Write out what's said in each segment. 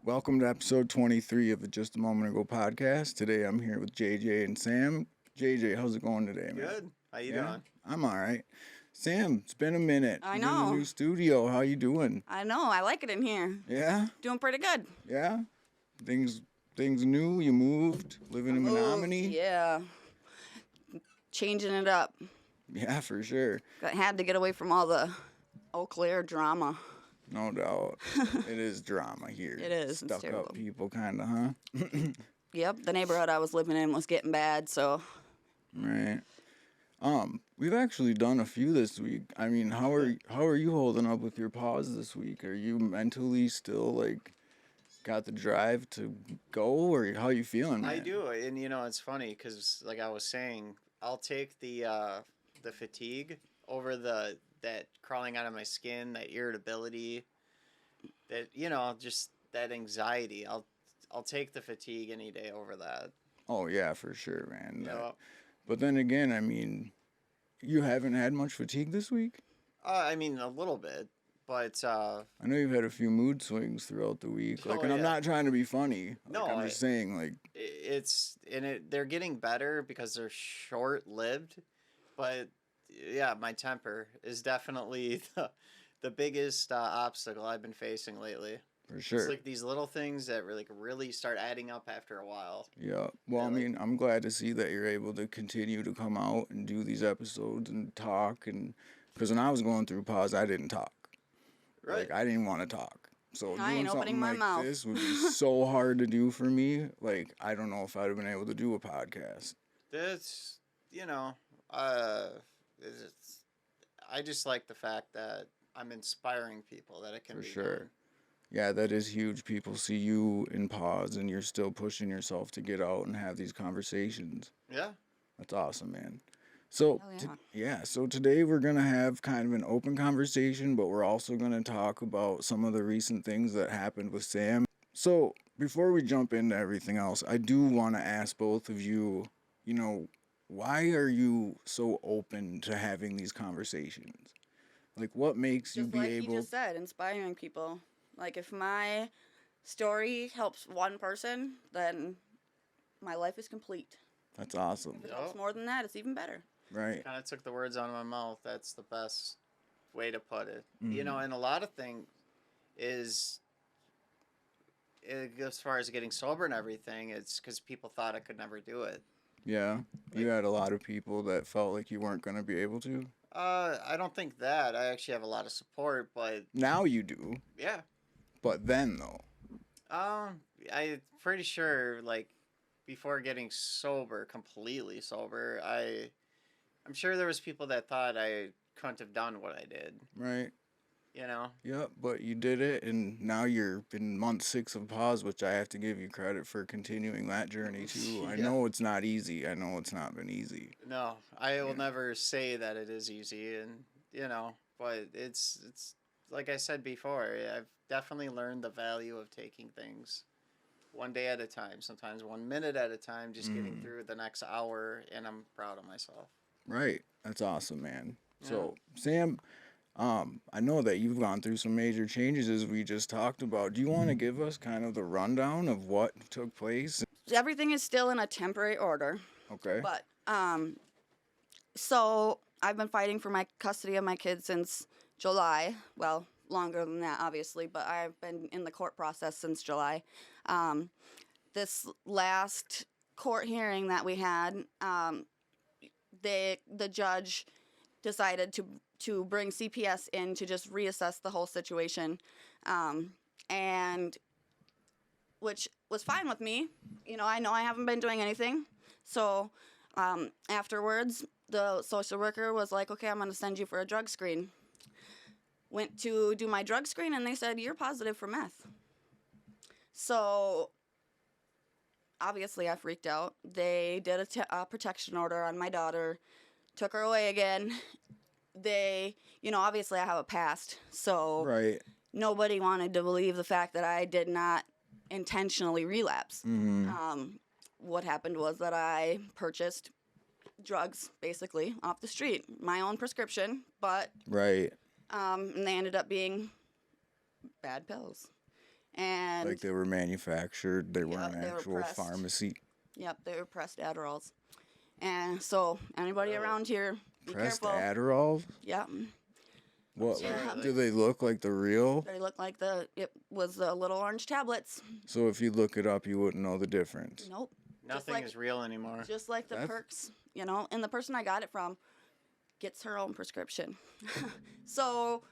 Welcome to episode 23 of the Just a Moment Ago podcast. Today I'm here with JJ and Sam. JJ, how's it going today, man? Good. How you doing? I'm all right. Sam, it's been a minute. I You're in know. the new studio. How you doing? I know. I like it in here. Yeah? Doing pretty good. Yeah? Things new? You moved? Living in Menominee? Yeah. Changing it up. Yeah, for sure. Had to get away from all the Eau Claire drama. No doubt. It is drama here. It is. It's Stuck terrible. up people, kind of, huh? Yep. The neighborhood I was living in was getting bad, so. Right. We've actually done a few this week. I mean, how are you holding up with your pause this week? Are you mentally still got the drive to go, or how you feeling, man? I do, and it's funny because, like I was saying, I'll take the fatigue over that crawling out of my skin, that irritability, that just that anxiety. I'll take the fatigue any day over that. Oh yeah, for sure, man. Yeah. But then again, I mean, you haven't had much fatigue this week? I mean, a little bit, but I know you've had a few mood swings throughout the week. And I'm not trying to be funny. I'm just saying, they're getting better because they're short-lived, but yeah, my temper is definitely the biggest obstacle I've been facing lately. For sure. It's like these little things that really start adding up after a while. Yeah. Well, I mean, I'm glad to see that you're able to continue to come out and do these episodes and talk. And because when I was going through pause, I didn't talk. Right. I didn't want to talk. So I doing ain't opening something my like mouth. this would be so hard to do for me. I don't know if I'd have been able to do a podcast. That's, I just like the fact that I'm inspiring people, that it can For be sure. done. Yeah, that is huge. People see you in pause and you're still pushing yourself to get out and have these conversations. Yeah. That's awesome, man. So, Hell so today we're going to have kind of an open conversation, but we're also going to talk about some of the recent things that happened with Sam. So, before we jump into everything else, I do want to ask both of you, why are you so open to having these conversations? What makes you Just be like able... you just said, inspiring people. If my story helps one person, then my life is complete. That's awesome. If it helps more than that, it's even better. Right. Kind of took the words out of my mouth. That's the best way to put it. Mm-hmm. And a lot of things is, as far as getting sober and everything, it's because people thought I could never do it. Yeah. You had a lot of people that felt like you weren't going to be able to. I don't think that. I actually have a lot of support, but... Now you do. Yeah. But then, though. I'm pretty sure, before getting sober, completely sober, I'm sure there was people that thought I couldn't have done what I did. Right. Yep, but you did it, and now you're in month 6 of pause, which I have to give you credit for continuing that journey, too. Yeah. I know it's not easy. I know it's not been easy. No, I will never say that it is easy, and, but it's like I said before, I've definitely learned the value of taking things one day at a time, sometimes 1 minute at a time, just getting through the next hour, and I'm proud of myself. Right. That's awesome, man. Yeah. So, Sam, I know that you've gone through some major changes as we just talked about. Do you want to give us kind of the rundown of what took place? Everything is still in a temporary order. Okay. But, so I've been fighting for my custody of my kids since July. Well, longer than that, obviously, but I've been in the court process since July. This last court hearing that we had, the judge decided to bring CPS in to just reassess the whole situation, and which was fine with me. I know I haven't been doing anything. So afterwards, the social worker was like, okay, I'm going to send you for a drug screen. Went to do my drug screen, and they said, you're positive for meth. So obviously I freaked out. They did a protection order on my daughter, took her away again. They, obviously I have a past, so Right. nobody wanted to believe the fact that I did not intentionally relapse. Mm-hmm. What happened was that I purchased drugs, basically, off the street, my own prescription, but Right. and they ended up being bad pills. And Like they were manufactured, they were yeah, an they were actual pressed. pharmacy. Yep, they were pressed Adderalls. And so anybody around here, be Pressed careful. Adderall? Yep. What sorry, do they look like the real? They look like it was the little orange tablets. So if you look it up, you wouldn't know the difference. Nope. Nothing like- is real anymore. Just like the That's- perks, you know, and the person I got it from gets her own prescription. So,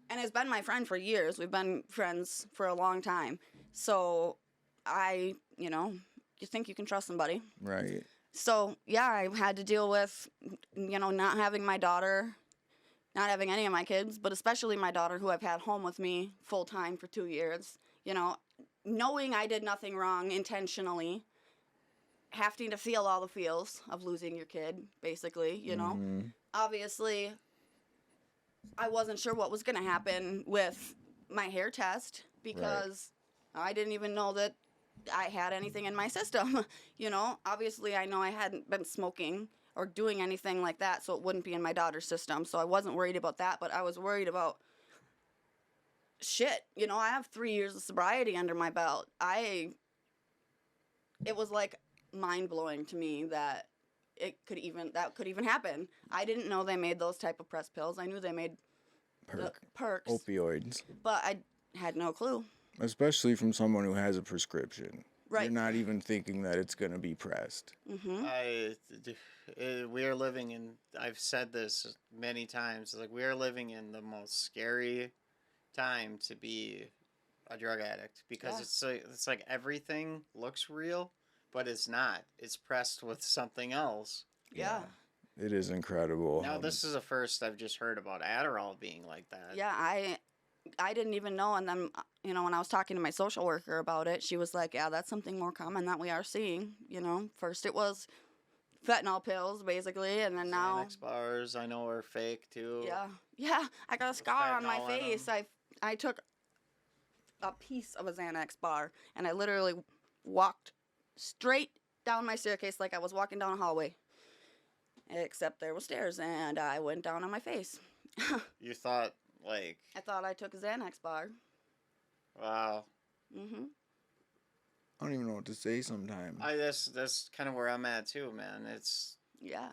and has been my friend for years. We've been friends for a long time. So, you think you can trust somebody. Right. So, yeah, I had to deal with, not having my daughter, not having any of my kids, but especially my daughter who I've had home with me full time for 2 years, knowing I did nothing wrong intentionally, having to feel all the feels of losing your kid, basically, Mhm. Obviously, I wasn't sure what was going to happen with my hair test because I didn't even know that I had anything in my system. Obviously, I know I hadn't been smoking or doing anything like that, so it wouldn't be in my daughter's system. So I wasn't worried about that, but I was worried about shit. I have 3 years of sobriety under my belt. It was like mind blowing to me that that could even happen. I didn't know they made those type of press pills. I knew they made the perks, Opioids. but I had no clue. Especially from someone who has a prescription. Right. You're not even thinking that it's going to be pressed. We are living in. I've said this many times. Like, we are living in the most scary time to be a drug addict because it's like everything looks real, but it's not. It's pressed with something else. Yeah. It is incredible. Now, this is the first I've just heard about Adderall being like that. Yeah, I didn't even know. And then, when I was talking to my social worker about it, she was like, yeah, that's something more common that we are seeing. First it was fentanyl pills, basically, and then now. Xanax bars, I know, are fake, too. Yeah. Yeah, I got a scar on my fentanyl in face. 'em. I took a piece of a Xanax bar, and I literally walked straight down my staircase like I was walking down a hallway. Except there were stairs, and I went down on my face. You thought, like, I thought I took a Xanax bar. wow. Mm-hmm. I don't even know what to say sometimes. That's kind of where I'm at, too, man. It's... Yeah.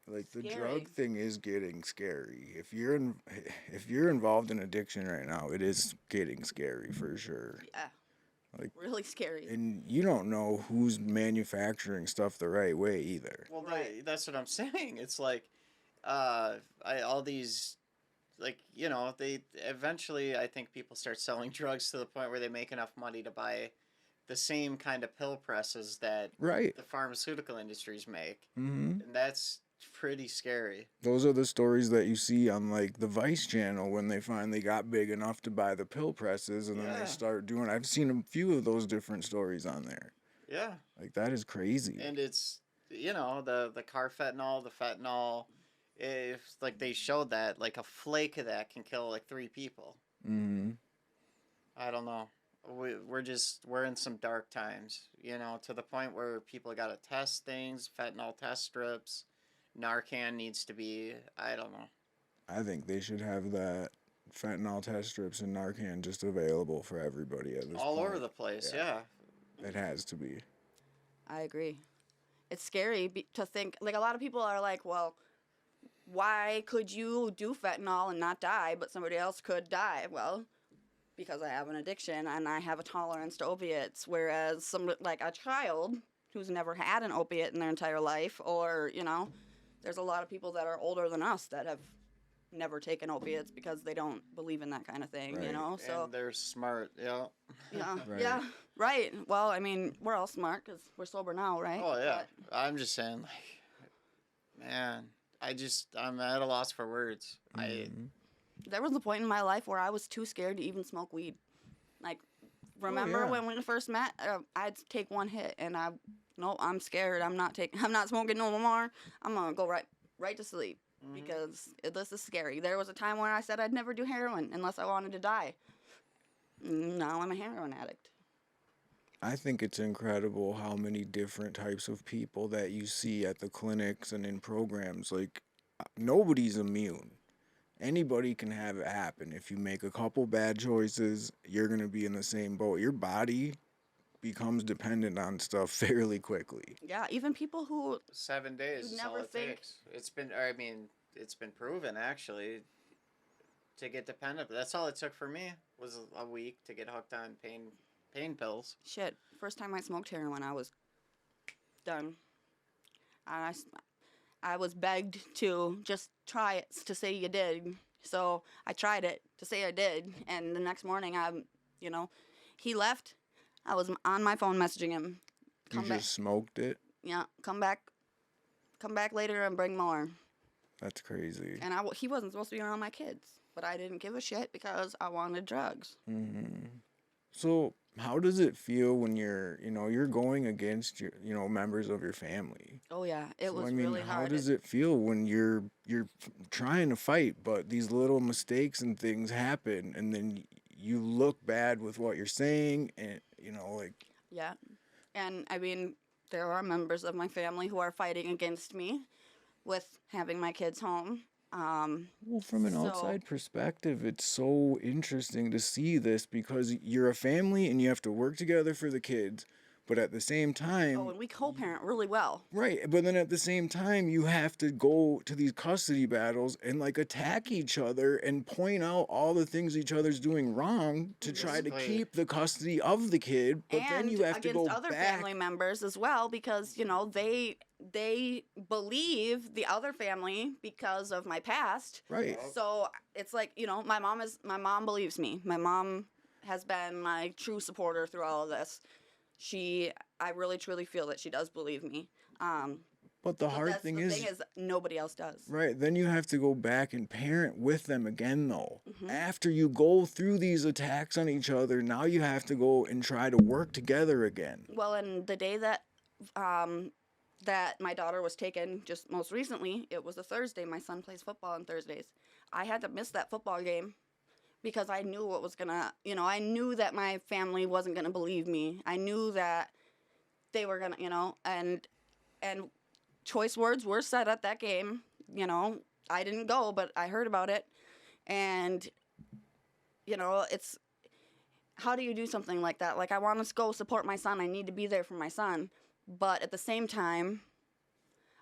Like the Scary. drug thing is getting scary. If you're involved in addiction right now, it is getting scary for sure. Yeah. Like, really scary. and you don't know who's manufacturing stuff the right way either. Well, Right. that's what I'm saying. It's like, all these, like, they eventually, I think people start selling drugs to the point where they make enough money to buy the same kind of pill presses that Right. the pharmaceutical industries make. Mm-hmm. And that's pretty scary. Those are the stories that you see on like the Vice channel when they finally got big enough to buy the pill presses and then Yeah. they start doing. I've seen a few of those different stories on there. Yeah. Like that is crazy. And it's, the carfentanil, the fentanyl, if, like, they showed that, like, a flake of that can kill, like, 3 people. Mm-hmm. I don't know. We're in some dark times, to the point where people got to test things, fentanyl test strips, Narcan needs to be, I don't know. I think they should have that fentanyl test strips and Narcan just available for everybody at this All point. over the place, Yeah. yeah. It has to be. I agree. It's scary to think, like, a lot of people are like, well, why could you do fentanyl and not die, but somebody else could die? Well, because I have an addiction and I have a tolerance to opiates, whereas like a child who's never had an opiate in their entire life, or, there's a lot of people that are older than us that have never taken opiates because they don't believe in that kind of thing, Right. So And they're smart, yeah. yeah, Right. yeah, right. Well, I mean, we're all smart because we're sober now, right? Oh, yeah. I'm just saying, like, man, I'm at a loss for words. Mhm. There was a point in my life where I was too scared to even smoke weed. Like, remember yeah. when we first met? I'd take one hit, and no, I'm scared. I'm not smoking no more. I'm gonna go right to sleep because this is scary. There was a time where I said I'd never do heroin unless I wanted to die. Now I'm a heroin addict. I think it's incredible how many different types of people that you see at the clinics and in programs. Like, nobody's immune. anybody can have it happen. If you make a couple bad choices, you're going to be in the same boat. Your body becomes dependent on stuff fairly quickly. Yeah, even people who 7 days you'd is all never it think. takes. It's been proven actually to get dependent. That's all it took for me was a week to get hooked on pain pills. shit, first time I smoked heroin, I was done. And I was begged to just try it to say you did. So I tried it to say I did, and the next morning he left. I was on my phone messaging him. You just smoked it? Yeah, come back later and bring more. That's crazy. And he wasn't supposed to be around my kids, but I didn't give a shit because I wanted drugs. Mm-hmm. So how does it feel when you're going against your, members of your family? Oh yeah, it was I mean, really hard. how does it feel when you're trying to fight, but these little mistakes and things happen, and then you look bad with what you're saying, and Yeah, and I mean, there are members of my family who are fighting against me with having my kids home. Well, from an outside perspective, it's so interesting to see this because you're a family and you have to work together for the kids, but at the same time, Oh, and we co-parent really well. right, but then at the same time, you have to go to these custody battles and attack each other and point out all the things each other's doing wrong to try to Basically. keep the custody of the kid, but then And you have to against go other back. family members as well, because they believe the other family because of my past. Right. So it's like, my mom believes me. My mom has been my true supporter through all of this. I really truly feel that she does believe me. But the hard thing the is, thing is nobody else does. right, then you have to go back and parent with them again, though. Mm-hmm. After you go through these attacks on each other, now you have to go and try to work together again. Well, and the day that my daughter was taken, just most recently, it was a Thursday. My son plays football on Thursdays. I had to miss that football game because I knew what was gonna, I knew that my family wasn't gonna believe me. I knew that they were gonna, and choice words were said at that game. I didn't go, but I heard about it, and it's, how do you do something like that? Like, I want to go support my son. I need to be there for my son. But at the same time,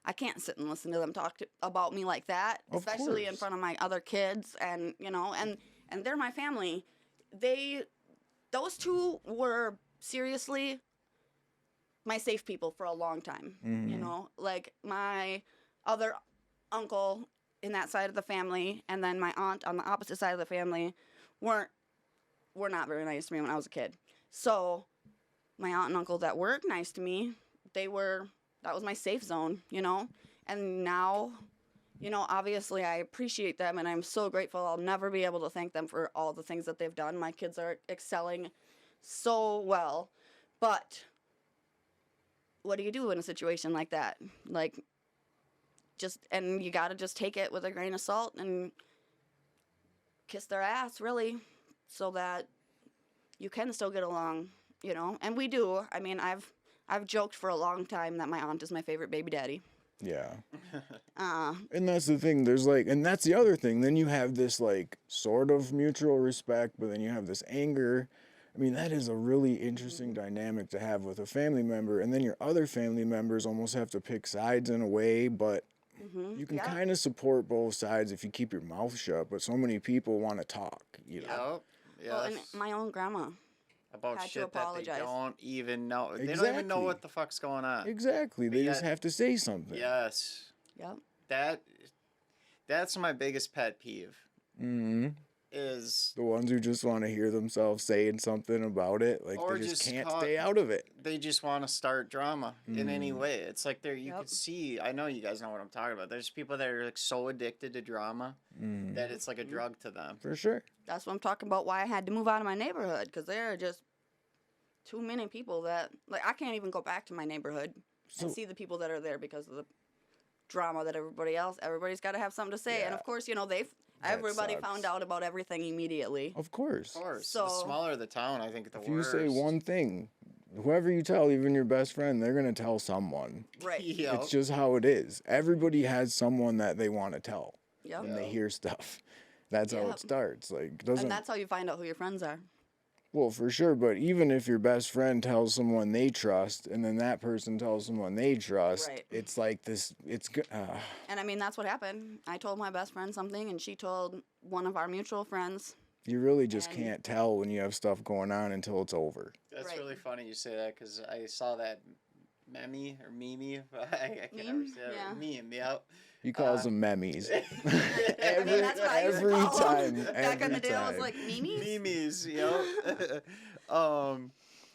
I can't sit and listen to them talk about me like that, Of especially in course. front of my other kids. And, and they're my family. Those two were seriously my safe people for a long time. Mhm. Like my other uncle in that side of the family and then my aunt on the opposite side of the family were not very nice to me when I was a kid. So my aunt and uncle that were nice to me, that was my safe zone, And now, obviously I appreciate them and I'm so grateful. I'll never be able to thank them for all the things that they've done. My kids are excelling so well. But what do you do in a situation like that? And you got to just take it with a grain of salt and kiss their ass, really, so that you can still get along, And we do. I mean, I've joked for a long time that my aunt is my favorite baby daddy. Yeah. Uh, And that's the thing. There's and that's the other thing. Then you have this sort of mutual respect, but then you have this anger. I mean, that is a really interesting dynamic to have with a family member. And then your other family members almost have to pick sides in a way, but you can yeah. kind of support both sides if you keep your mouth shut. But so many people want to talk, Yep. Well, and Yes. my own grandma. About had to shit that they apologize. don't even know. They don't even know Exactly. what the fuck's going on. Exactly. They just yet- have to say something. Yes. Yep. That's my biggest pet peeve Hmm. is The ones who just want to hear themselves saying something about it, Or they just just can't call- stay out of it. they just want to start drama in any Mm. way. It's like you Yep. could see, I know you guys know what I'm talking about. There's people that are so addicted to drama Mm. that it's like a drug to them. For sure. That's what I'm talking about, why I had to move out of my neighborhood, because there are just too many people that, I can't even go back to my neighborhood So- and see the people that are there because of the drama that everybody's got to have something to say. And Yeah. of course, everybody sucks. found out about everything immediately. Of course. Of course. So- the smaller the town, I think the If worse. you say one thing, whoever you tell, even your best friend, they're going to tell someone. Right. Yep. It's just how it is. Everybody has someone that they want to tell Yep. when they Yeah. hear stuff. That's how Yep. it starts. Like, doesn't, And that's how you find out who your friends are. well, for sure, but even if your best friend tells someone they trust and then that person tells someone they trust, Right. it's like this, it's good. And I mean, that's what happened. I told my best friend something, and she told one of our mutual friends. You really just And- can't tell when you have stuff going on until it's over. That's Right. really funny you say that because I saw that meme or meme. I can't ever Meme? say it. Yeah. Meme, yeah. He calls them memes. I mean, that's what I used to every call 'em. time. Back in the every day, I was time. like, memes? Memes,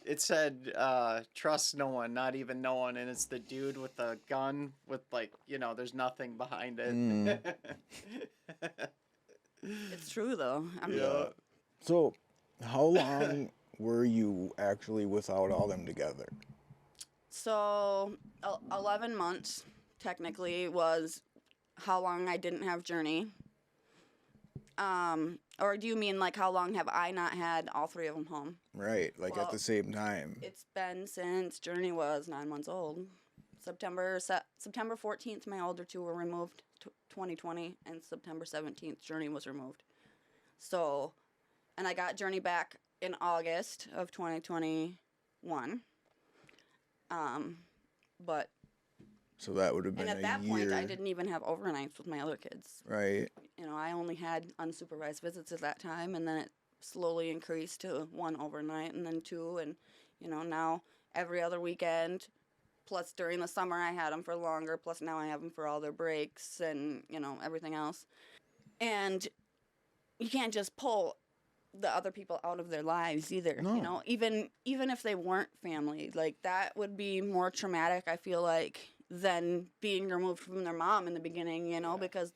it said, trust no one, not even no one, and it's the dude with the gun with, like, there's nothing behind it. Mm. It's true, though. I mean, Yeah. So, how long were you actually without all them together? so 11 months, technically, was how long I didn't have Journey. Or do you mean, like, how long have I not had all three of them home? Right, like at Well, the same time. It's been since Journey was 9 months old. September 14th, my older two were removed, 2020, and September 17th, Journey was removed. So, and I got Journey back in August of 2021. But, So that would have been and at a that year. point, I didn't even have overnights with my other kids. Right. I only had unsupervised visits at that time, and then it slowly increased to one overnight and then two, and now every other weekend, plus during the summer I had them for longer, plus now I have them for all their breaks and everything else. And you can't just pull the other people out of their lives either. No. Even if they weren't family, like that would be more traumatic, I feel like, than being removed from their mom in the beginning, because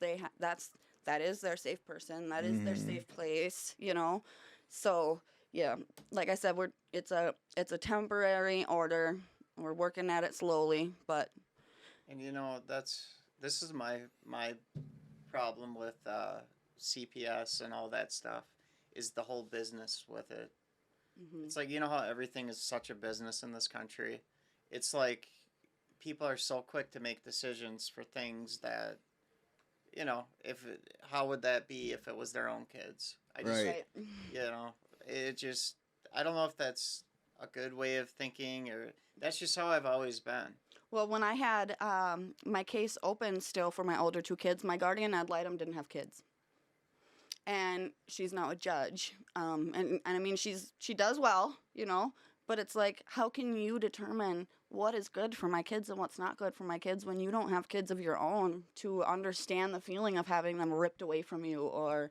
that is their safe person, that is their safe place, So, yeah, like I said, it's a temporary order. We're working at it slowly, but And this is my problem with CPS and all that stuff is the whole business with it. It's like, how everything is such a business in this country. It's like people are so quick to make decisions for things that, how would that be if it was their own kids? I just, Right. it just, I don't know if that's a good way of thinking or that's just how I've always been. Well, when I had my case open still for my older two kids, my guardian ad litem didn't have kids. And she's now a judge. And I mean, she does well, but it's like, how can you determine what is good for my kids and what's not good for my kids when you don't have kids of your own to understand the feeling of having them ripped away from you or,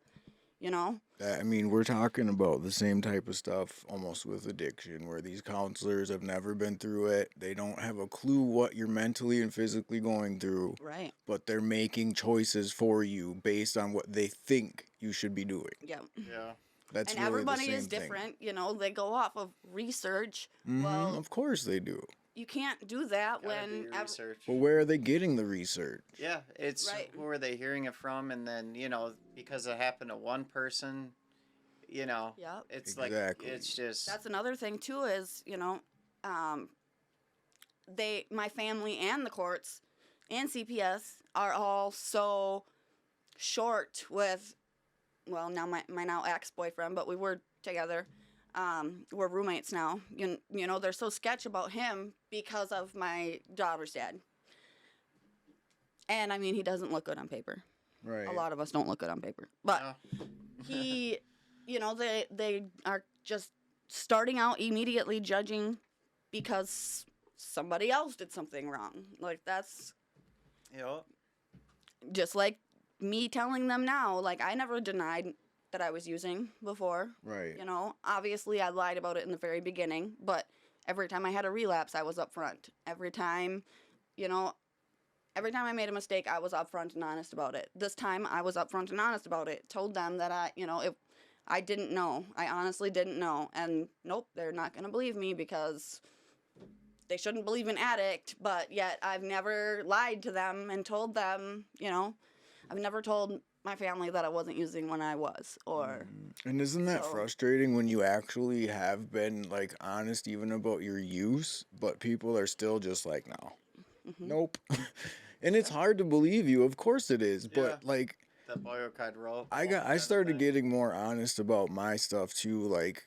I mean, we're talking about the same type of stuff almost with addiction, where these counselors have never been through it. They don't have a clue what you're mentally and physically going through. Right. But they're making choices for you based on what they think you should be doing. Yeah. Yeah. That's And really everybody the same is different, they go off of research. Thing. Well, Of course they do. you can't do that Gotta do when your research. But where are they getting the research? Yeah, it's Right. who are they hearing it from, and then because it happened to one person, Yep. it's Exactly. like it's just That's another thing too is, my family and the courts and CPS are all so short with, well, now my now ex-boyfriend, but we were together. We're roommates now. They're so sketch about him because of my daughter's dad. And I mean, he doesn't look good on paper. Right. A lot of us don't look good on paper. But Yeah. he, they are just starting out immediately judging because somebody else did something wrong. Like, that's just like me telling them now. Like, I never denied that I was using before. Right. Obviously I lied about it in the very beginning, but every time I had a relapse, I was upfront. Every time I made a mistake, I was upfront and honest about it. This time, I was upfront and honest about it. Told them that if I didn't know. I honestly didn't know. And nope, they're not going to believe me because they shouldn't believe an addict, but yet I've never lied to them and told them, I've never told my family that I wasn't using when I was, or... And isn't that So- frustrating when you actually have been, like, honest even about your use, but people are still just like, no. Mhm. Nope. And it's hard to believe you, of course it is, Yeah. but, like, the boy who cried rope. I started getting more honest about my stuff too. Like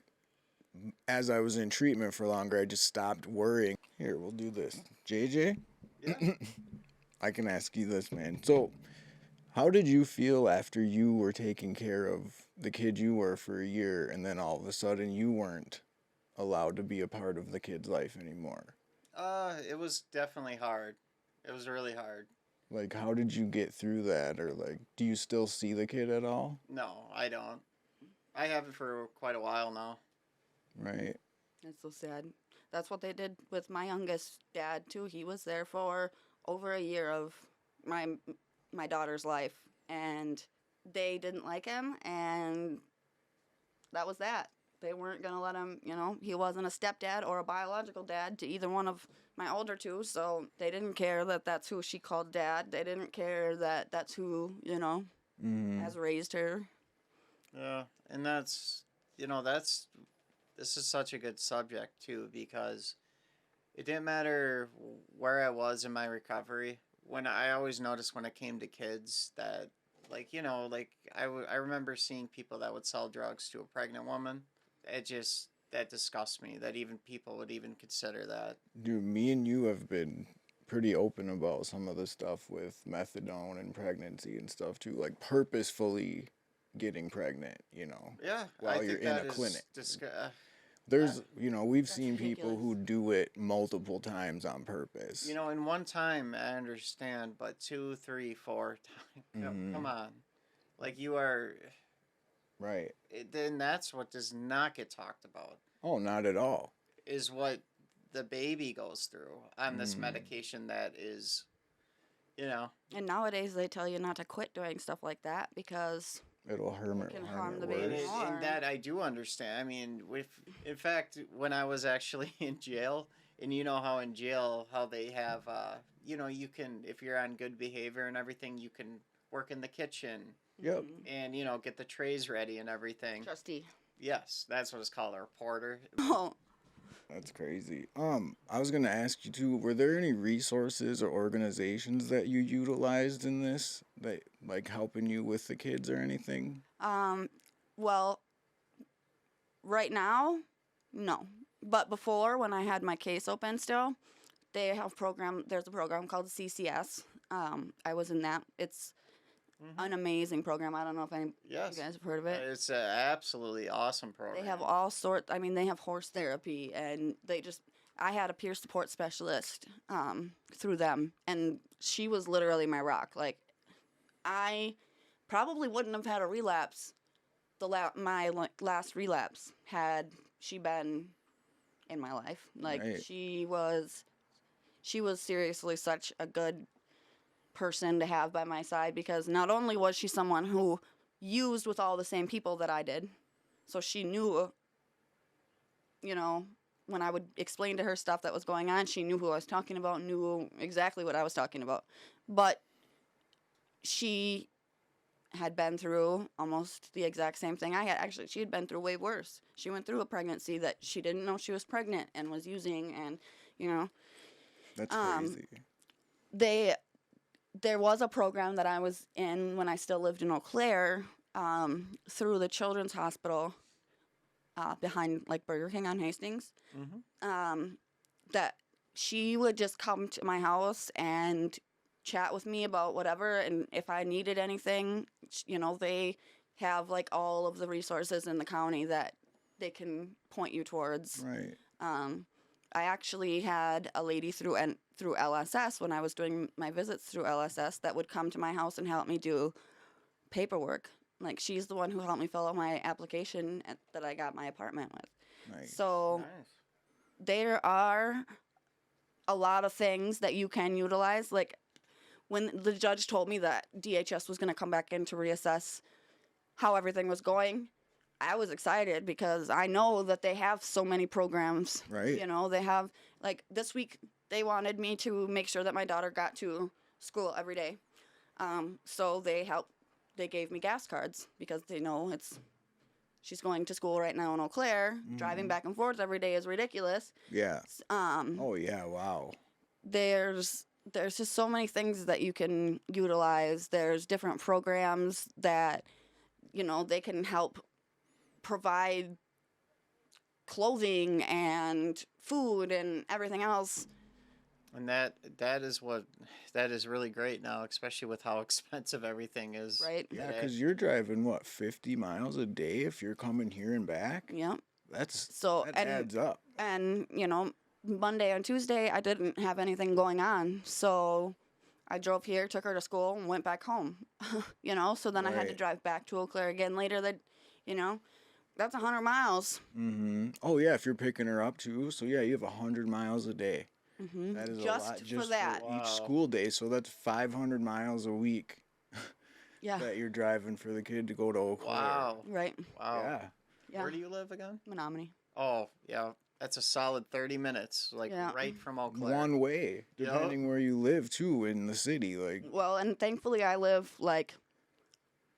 as I was in treatment for longer, I just stopped worrying. Here, we'll do this. JJ, Yeah. I can ask you this, man. So, how did you feel after you were taking care of the kid you were for a year, and then all of a sudden you weren't allowed to be a part of the kid's life anymore? It was definitely hard. It was really hard. Like, how did you get through that? Or, like, do you still see the kid at all? No, I don't. I have it for quite a while now. Right. It's so sad. That's what they did with my youngest dad too. He was there for over a year of my daughter's life, and they didn't like him, and that was that. They weren't gonna let him. He wasn't a stepdad or a biological dad to either one of my older two, so they didn't care that that's who she called dad. They didn't care that that's who has raised her. Yeah, and this is such a good subject too, because it didn't matter where I was in my recovery. When I always noticed when it came to kids that, I remember seeing people that would sell drugs to a pregnant woman. That disgusts me that even people would even consider that. Dude, me and you have been pretty open about some of the stuff with methadone and pregnancy and stuff too, like purposefully getting pregnant, Yeah, while I you're think in that a is clinic. There's, We've That's seen people ridiculous. who do it multiple times on purpose. in one time I understand, but 2, 3, 4 times, come on, like you are. Right. Then that's what does not get talked about. Oh, not at all. Is what the baby goes through on this medication that is, And nowadays they tell you not to quit doing stuff like that because It'll harm It can it harm the worse. baby. and that I do understand. I mean, in fact, when I was actually in jail, and how in jail how they have, you can, if you're on good behavior and everything, you can work in the kitchen. Yep. And get the trays ready and everything. Trustee. Yes, that's what it's called, a reporter. Oh, That's crazy. I was gonna ask you too, were there any resources or organizations that you utilized in this that like helping you with the kids or anything? well, right now, no. But before, when I had my case open still, there's a program called CCS. I was in that. It's an amazing program. I don't know if any Yes. you guys have heard of it. It's an absolutely awesome program. They have all sorts. I mean, they have horse therapy, and I had a peer support specialist through them, and she was literally my rock. Like, I probably wouldn't have had a relapse, my last relapse, had she been in my life. Like, Right. she was seriously such a good person to have by my side, because not only was she someone who used with all the same people that I did, so she knew, when I would explain to her stuff that was going on, she knew who I was talking about, knew exactly what I was talking about. But she had been through almost the exact same thing I had. Actually, she had been through way worse. She went through a pregnancy that she didn't know she was pregnant and was using, and, That's crazy. There was a program that I was in when I still lived in Eau Claire, through the Children's Hospital, behind like Burger King on Hastings. That she would just come to my house and chat with me about whatever, and if I needed anything, they have like all of the resources in the county that they can point you towards. Right. I actually had a lady through LSS, when I was doing my visits through LSS, that would come to my house and help me do paperwork. Like, she's the one who helped me fill out my application that I got my apartment with. Nice. So Nice. there are a lot of things that you can utilize. Like, when the judge told me that DHS was going to come back in to reassess how everything was going, I was excited because I know that they have so many programs. Right. They have, like, this week they wanted me to make sure that my daughter got to school every day. So they gave me gas cards because they know she's going to school right now in Eau Claire. Driving back and forth every day is ridiculous. Yeah. Um, Oh yeah. Wow. there's there's just so many things that you can utilize. There's different programs that, they can help provide clothing and food and everything else. And that is really great now, especially with how expensive everything is. Right. Yeah, today. because you're driving, 50 miles a day if you're coming here and back? Yep. That adds up. And, Monday and Tuesday, I didn't have anything going on. So I drove here, took her to school, and went back home. So then I had to Right. drive back to Eau Claire again later. That's 100 miles. Mm-hmm. Oh, yeah, if you're picking her up, too. So, yeah, you have 100 miles a day. Mm-hmm. That is Just a lot for just that. for Wow. each school day. So that's 500 miles a week Yeah. that you're driving for the kid to go to Eau Claire. Wow. Right. Wow. Yeah. Yeah. Where do you live again? Menominee. Oh, yeah. That's a solid 30 minutes, Yeah. right from Eau Claire. One way, Yep. depending where you live, too, in the city. Like, Well, and thankfully I live,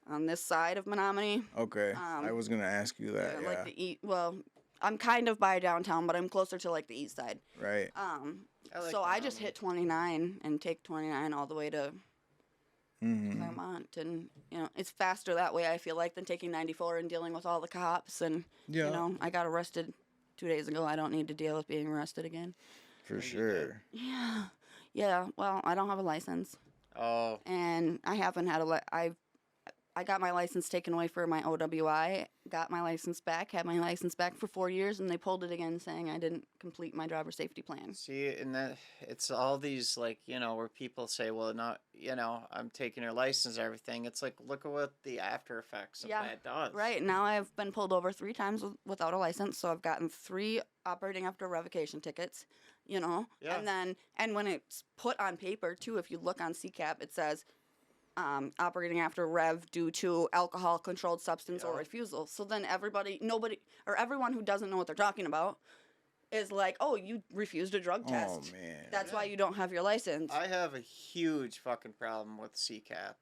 on this side of Menominee. okay, I was going to ask you that. Yeah. Like well, I'm kind of by downtown, but I'm closer to, the east side. Right. I like So I just Menominee. hit 29 and take 29 all the way to Mm-hmm. Claremont, and it's faster that way, I feel like, than taking 94 and dealing with all the cops. And Yeah, I got arrested 2 days ago. I don't need to deal with being arrested again. for sure. Yeah. Well, I don't have a license, Oh, and I haven't had I got my license taken away for my OWI. Got my license back. Had my license back for 4 years, and they pulled it again, saying I didn't complete my driver safety plan. see, and that it's all these where people say, well, not I'm taking your license and everything. It's like, look at what the after effects of Yeah, that does. Right now, I've been pulled over 3 times without a license, so I've gotten 3 operating after revocation tickets. Yeah. And when it's put on paper too, if you look on CCAP, it says operating after rev due to alcohol, controlled substance, or Yeah. refusal. So then everyone who doesn't know what they're talking about is like, oh, you refused a drug test. Oh, man. That's Yeah. why you don't have your license. I have a huge fucking problem with CCAP.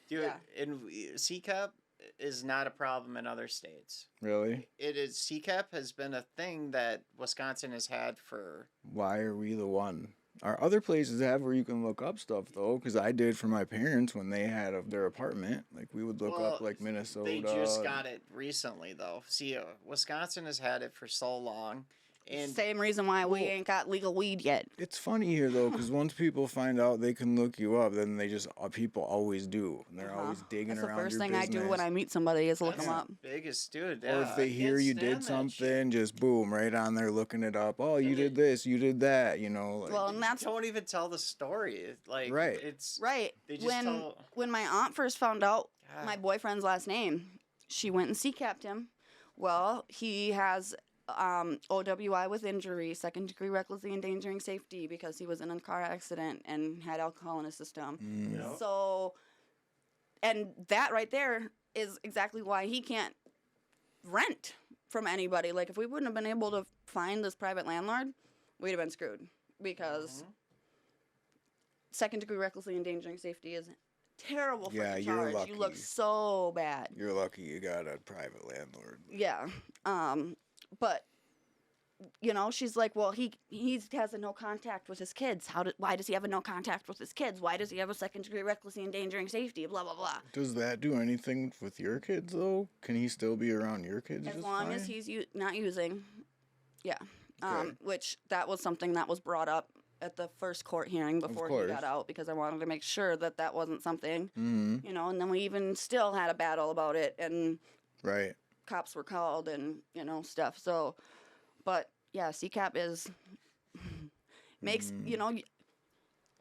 Dude, Yeah. and CCAP is not a problem in other states. Really? It is CCAP has been a thing that Wisconsin has had for. Why are we the one? Our other places have where you can look up stuff, though, because I did for my parents when they had their apartment. Like, we would look up, Well, Minnesota. They just got it recently, though. See, Wisconsin has had it for so long, and Same reason why we Well- ain't got legal weed yet. It's funny here, though, because once people find out they can look you up, then they just, people always do. And they're always digging That's the around first your thing business. I do when I meet somebody is look that's them up. the biggest dude. Or Yeah, if they I hear can't you stand did that something, shit. just boom, right on there looking it up. Oh, you And did this, you did that, Like, Well, and that's Don't even tell the story. Right. It's right. They just tell. When my aunt first found out God. my boyfriend's last name, she went and CCAP'd him. Well, he has OWI with injury, second degree recklessly endangering safety because he was in a car accident and had alcohol in his system. mm, Yep. So, and that right there is exactly why he can't rent from anybody. Like, if we wouldn't have been able to find this private landlord, we'd have been screwed because second degree recklessly endangering safety is terrible for Yeah, the you're charge. You look lucky. so bad. you're lucky you got a private landlord. Yeah. But she's like, well, he has a no contact with his kids. Why does he have a no contact with his kids? Why does he have a second degree recklessly endangering safety? Blah blah blah. Does that do anything with your kids, though? Can he still be around your kids As just long fine? as he's not using. Yeah. Okay. Which that was something that was brought up at the first court hearing before he course. got out because I wanted to make sure that wasn't something, Mm-hmm. and then we even still had a battle about it and Right. cops were called and, stuff. So, but yeah, CCAP is, makes, Well, not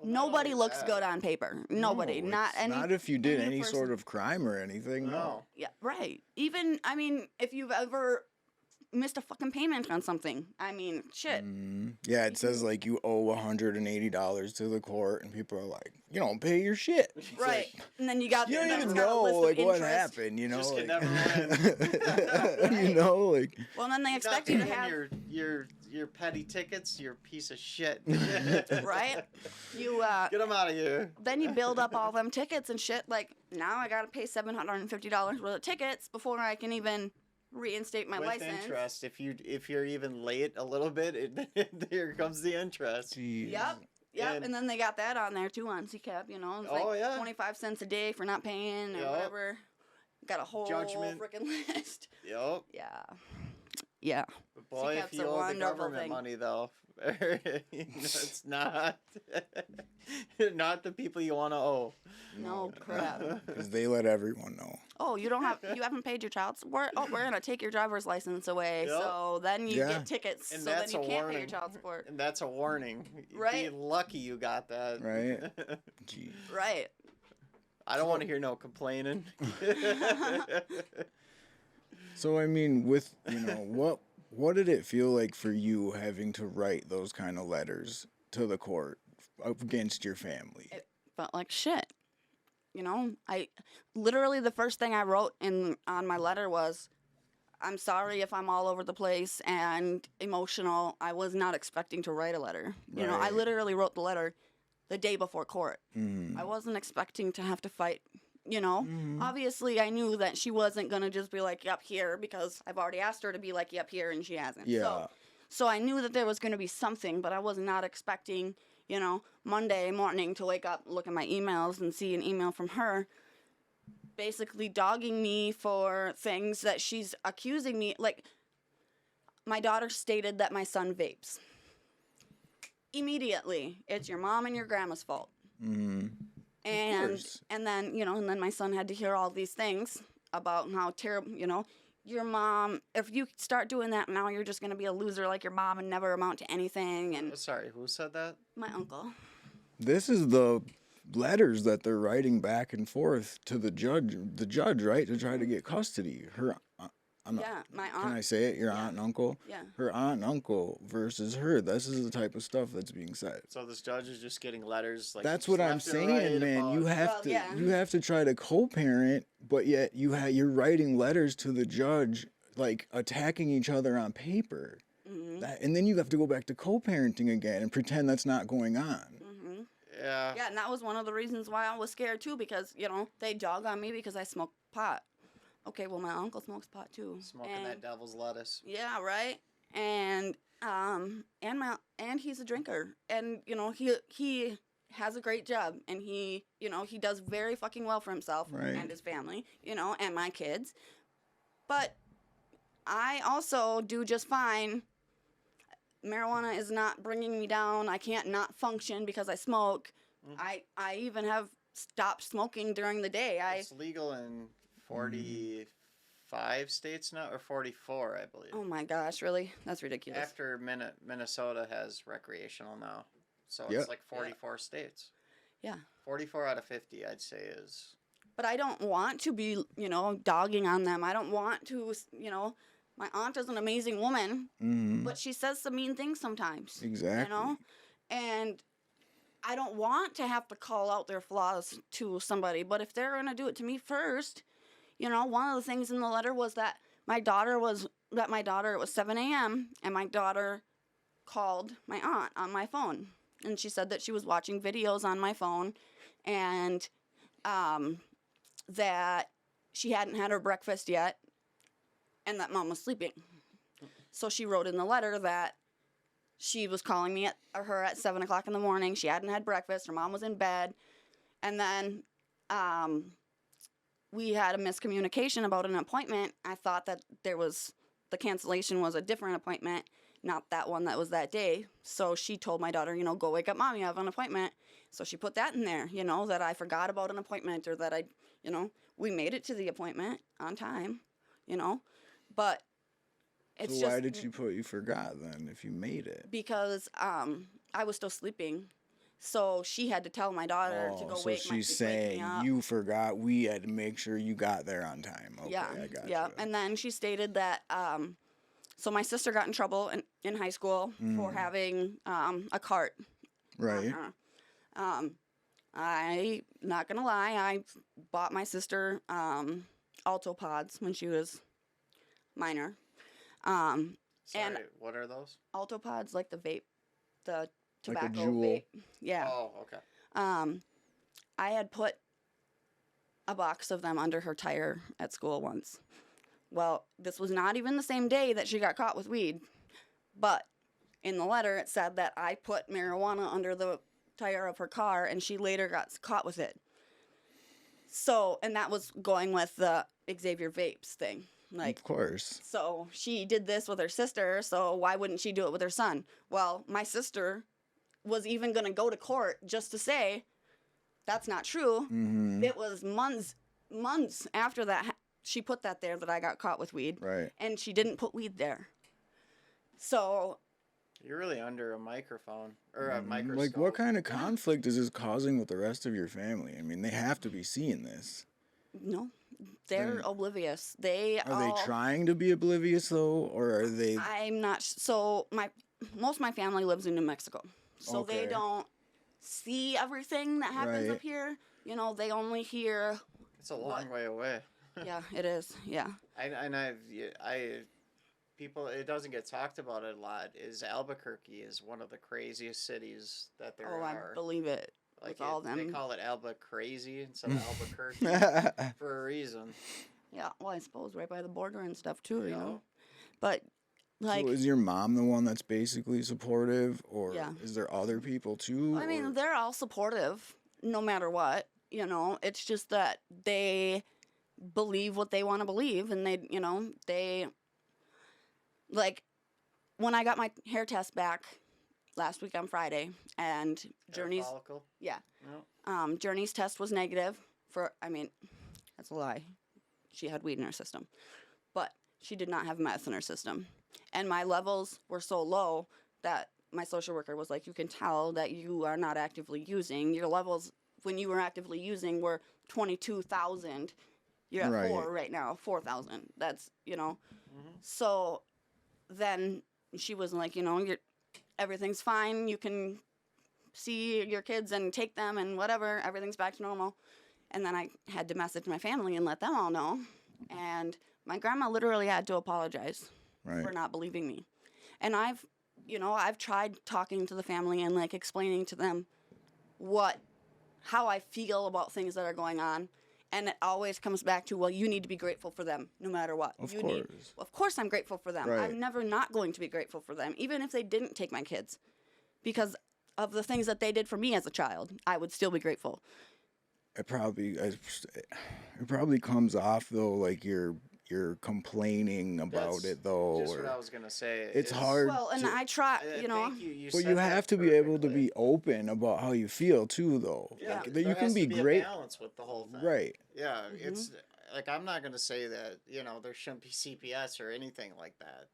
nobody only looks that- good on paper. Nobody. No, Not it's any. Not if you did any any person. sort of crime or anything. No. No. Yeah, right. Even, if you've ever missed a fucking payment on something, shit. Yeah, it says like you owe $180 to the court, and people are like, you don't pay your shit. It's Right. like, And then you got you don't then even it's got a know list of like what interest. happened. Just like, can never you know, like Well, then they Not expect you to paying have. your petty tickets. You're a piece of shit. Right? You, Get them out of here. then you build up all them tickets and shit. Like, now I gotta pay $750 worth of tickets before I can even reinstate my With license. interest, if you're even late a little bit, here comes the interest. geez. Yep. Yep, and then they got that on there too on CCAP, you know. It's like 25 cents a day for not paying or whatever. Got a whole Judgment. freaking list. Yep. Yeah. Yeah. But boy, CCAP's if you a owe the wonderful government thing. money, though, it's not not the people you want to owe. No crap. Because they let everyone know. Oh, you haven't paid your child support? Oh, we're going to take your driver's license away. Yep. So then you get tickets. And so then that's you a can't pay warning. your child support. And that's a warning. Right. Be lucky you got that. Right. Jeez. Right. I don't want to hear no complaining. So, I mean, with, what did it feel like for you having to write those kind of letters to the court against your family? It felt like shit. I literally the first thing I wrote on my letter was, I'm sorry if I'm all over the place and emotional. I was not expecting to write a letter. I Right. literally wrote the letter the day before court. I wasn't expecting to have to fight. Obviously I knew that she wasn't going to just be like, yep, here, because I've already asked her to be like, yep, here, and she hasn't. Yeah. So I knew that there was going to be something, but I was not expecting, Monday morning to wake up, look at my emails, and see an email from her basically dogging me for things that she's accusing me. Like, my daughter stated that my son vapes. Immediately, it's your mom and your grandma's fault. Mm-hmm. And then my son had to hear all these things about how terrible, your mom, if you start doing that now, you're just going to be a loser like your mom and never amount to anything. And Sorry, who said that? my uncle. This is the letters that they're writing back and forth to the judge, right, to try to get custody. Her, My aunt. can I say it? Your aunt and uncle? Yeah. Her aunt and uncle versus her. This is the type of stuff that's being said. So this judge is just getting letters like That's what I'm left and saying, right man. about- You have Well, to yeah. you have to try to co-parent, but yet you're writing letters to the judge, like attacking each other on paper. Mm-hmm. And then you have to go back to co-parenting again and pretend that's not going on. Mm-hmm. Yeah. Yeah, and that was one of the reasons why I was scared too, because they dog on me because I smoke pot. Okay, well my uncle smokes pot too. Smoking that devil's lettuce. Yeah, right. And he's a drinker, and he has a great job, and he does very fucking well for himself Right. and his family, and my kids. But I also do just fine. Marijuana is not bringing me down. I can't not function because I smoke. I even have stopped smoking during the day. It's legal in 45 states now, or 44, I believe. Oh my gosh, really? That's ridiculous. After Minnesota has recreational now. So Yep. it's like 44 states. Yeah. 44 out of 50, I'd say, is... But I don't want to be, dogging on them. I don't want to, my aunt is an amazing woman, Mm-hmm. but she says some mean things sometimes. Exactly. And I don't want to have to call out their flaws to somebody, but if they're going to do it to me first, one of the things in the letter was that it was 7 a.m. and my daughter called my aunt on my phone. And she said that she was watching videos on my phone and that she hadn't had her breakfast yet and that mom was sleeping. So she wrote in the letter that she was calling me at 7 o'clock in the morning. She hadn't had breakfast. Her mom was in bed. And then we had a miscommunication about an appointment. I thought that the cancellation was a different appointment, not that one that was that day. So she told my daughter, go wake up mommy, I have an appointment. So she put that in there, that I forgot about an appointment or that we made it to the appointment on time, but it's So why just did she put you forgot then if you made it? because I was still sleeping. So she had to tell my daughter to go so wake she's wake saying me up. you forgot. We had to make sure you got there on time. Okay, Yeah, I got yeah. you. And then she stated that so my sister got in trouble in high school for having a cart. Right. I not gonna lie, I bought my sister Alto Pods when she was minor. Sorry, And what are those? Alto Pods, like the vape, the Like a tobacco Juul. vape. Yeah. Oh, okay. I had put a box of them under her tire at school once. Well, this was not even the same day that she got caught with weed, but in the letter it said that I put marijuana under the tire of her car, and she later got caught with it. So, and that was going with the Xavier Vapes thing. Like, of course. so she did this with her sister, so why wouldn't she do it with her son? Well, my sister was even going to go to court just to say that's not true. Mm-hmm. It was months after that she put that there that I got caught with weed. Right. And she didn't put weed there. So You're really under a microphone or a microscope. Like, what kind of conflict is this causing with the rest of your family? I mean, they have to be seeing this. no, they're oblivious. Are they trying to be oblivious though, or are they? I'm not. So most of my family lives in New Mexico, so they Okay. don't see everything that happens Right. up here. You know, they only hear. It's a long way away. Yeah, it is. Yeah. People, it doesn't get talked about a lot. Is Albuquerque is one of the craziest cities that there Oh, are. I believe it. Like with all they them. call it Alba crazy instead of Albuquerque for a reason. Yeah. Well, I suppose right by the border and stuff too. You Yeah. know. But like, So is your mom the one that's basically supportive, or Yeah. is there other people too? I mean, or- they're all supportive, no matter what. You know, it's just that they believe what they want to believe, and they like when I got my hair test back last week on Friday, and Hair Journey's follicle. yeah, No. Journey's test was negative for. I mean, that's a lie. She had weed in her system, but she did not have meth in her system, and my levels were so low that my social worker was like, "You can tell that you are not actively using. Your levels when you were actively using were 22,000. You're at Right. 4 right now, 4,000. That's Mm-hmm. So then she was like, everything's fine. You can see your kids and take them and whatever. Everything's back to normal." And then I had to message my family and let them all know. And my grandma literally had to apologize right. for not believing me. And I've tried talking to the family and like explaining to them how I feel about things that are going on. And it always comes back to, well, you need to be grateful for them no matter what. Of You course. Of course I'm grateful for them. Right. I'm never not going to be grateful for them, even if they didn't take my kids. Because of the things that they did for me as a child, I would still be grateful. It probably comes off though like you're complaining about That's it though, Just or what I was gonna say. it's is- hard. Well, and to- I try, Thank you. But said you that have to be able to perfectly. be open about how you feel too, though. Yeah, Like, that there you can has be to a great, balance with the whole thing. right? Yeah, it's like I'm not gonna say that there shouldn't be CPS or anything like that,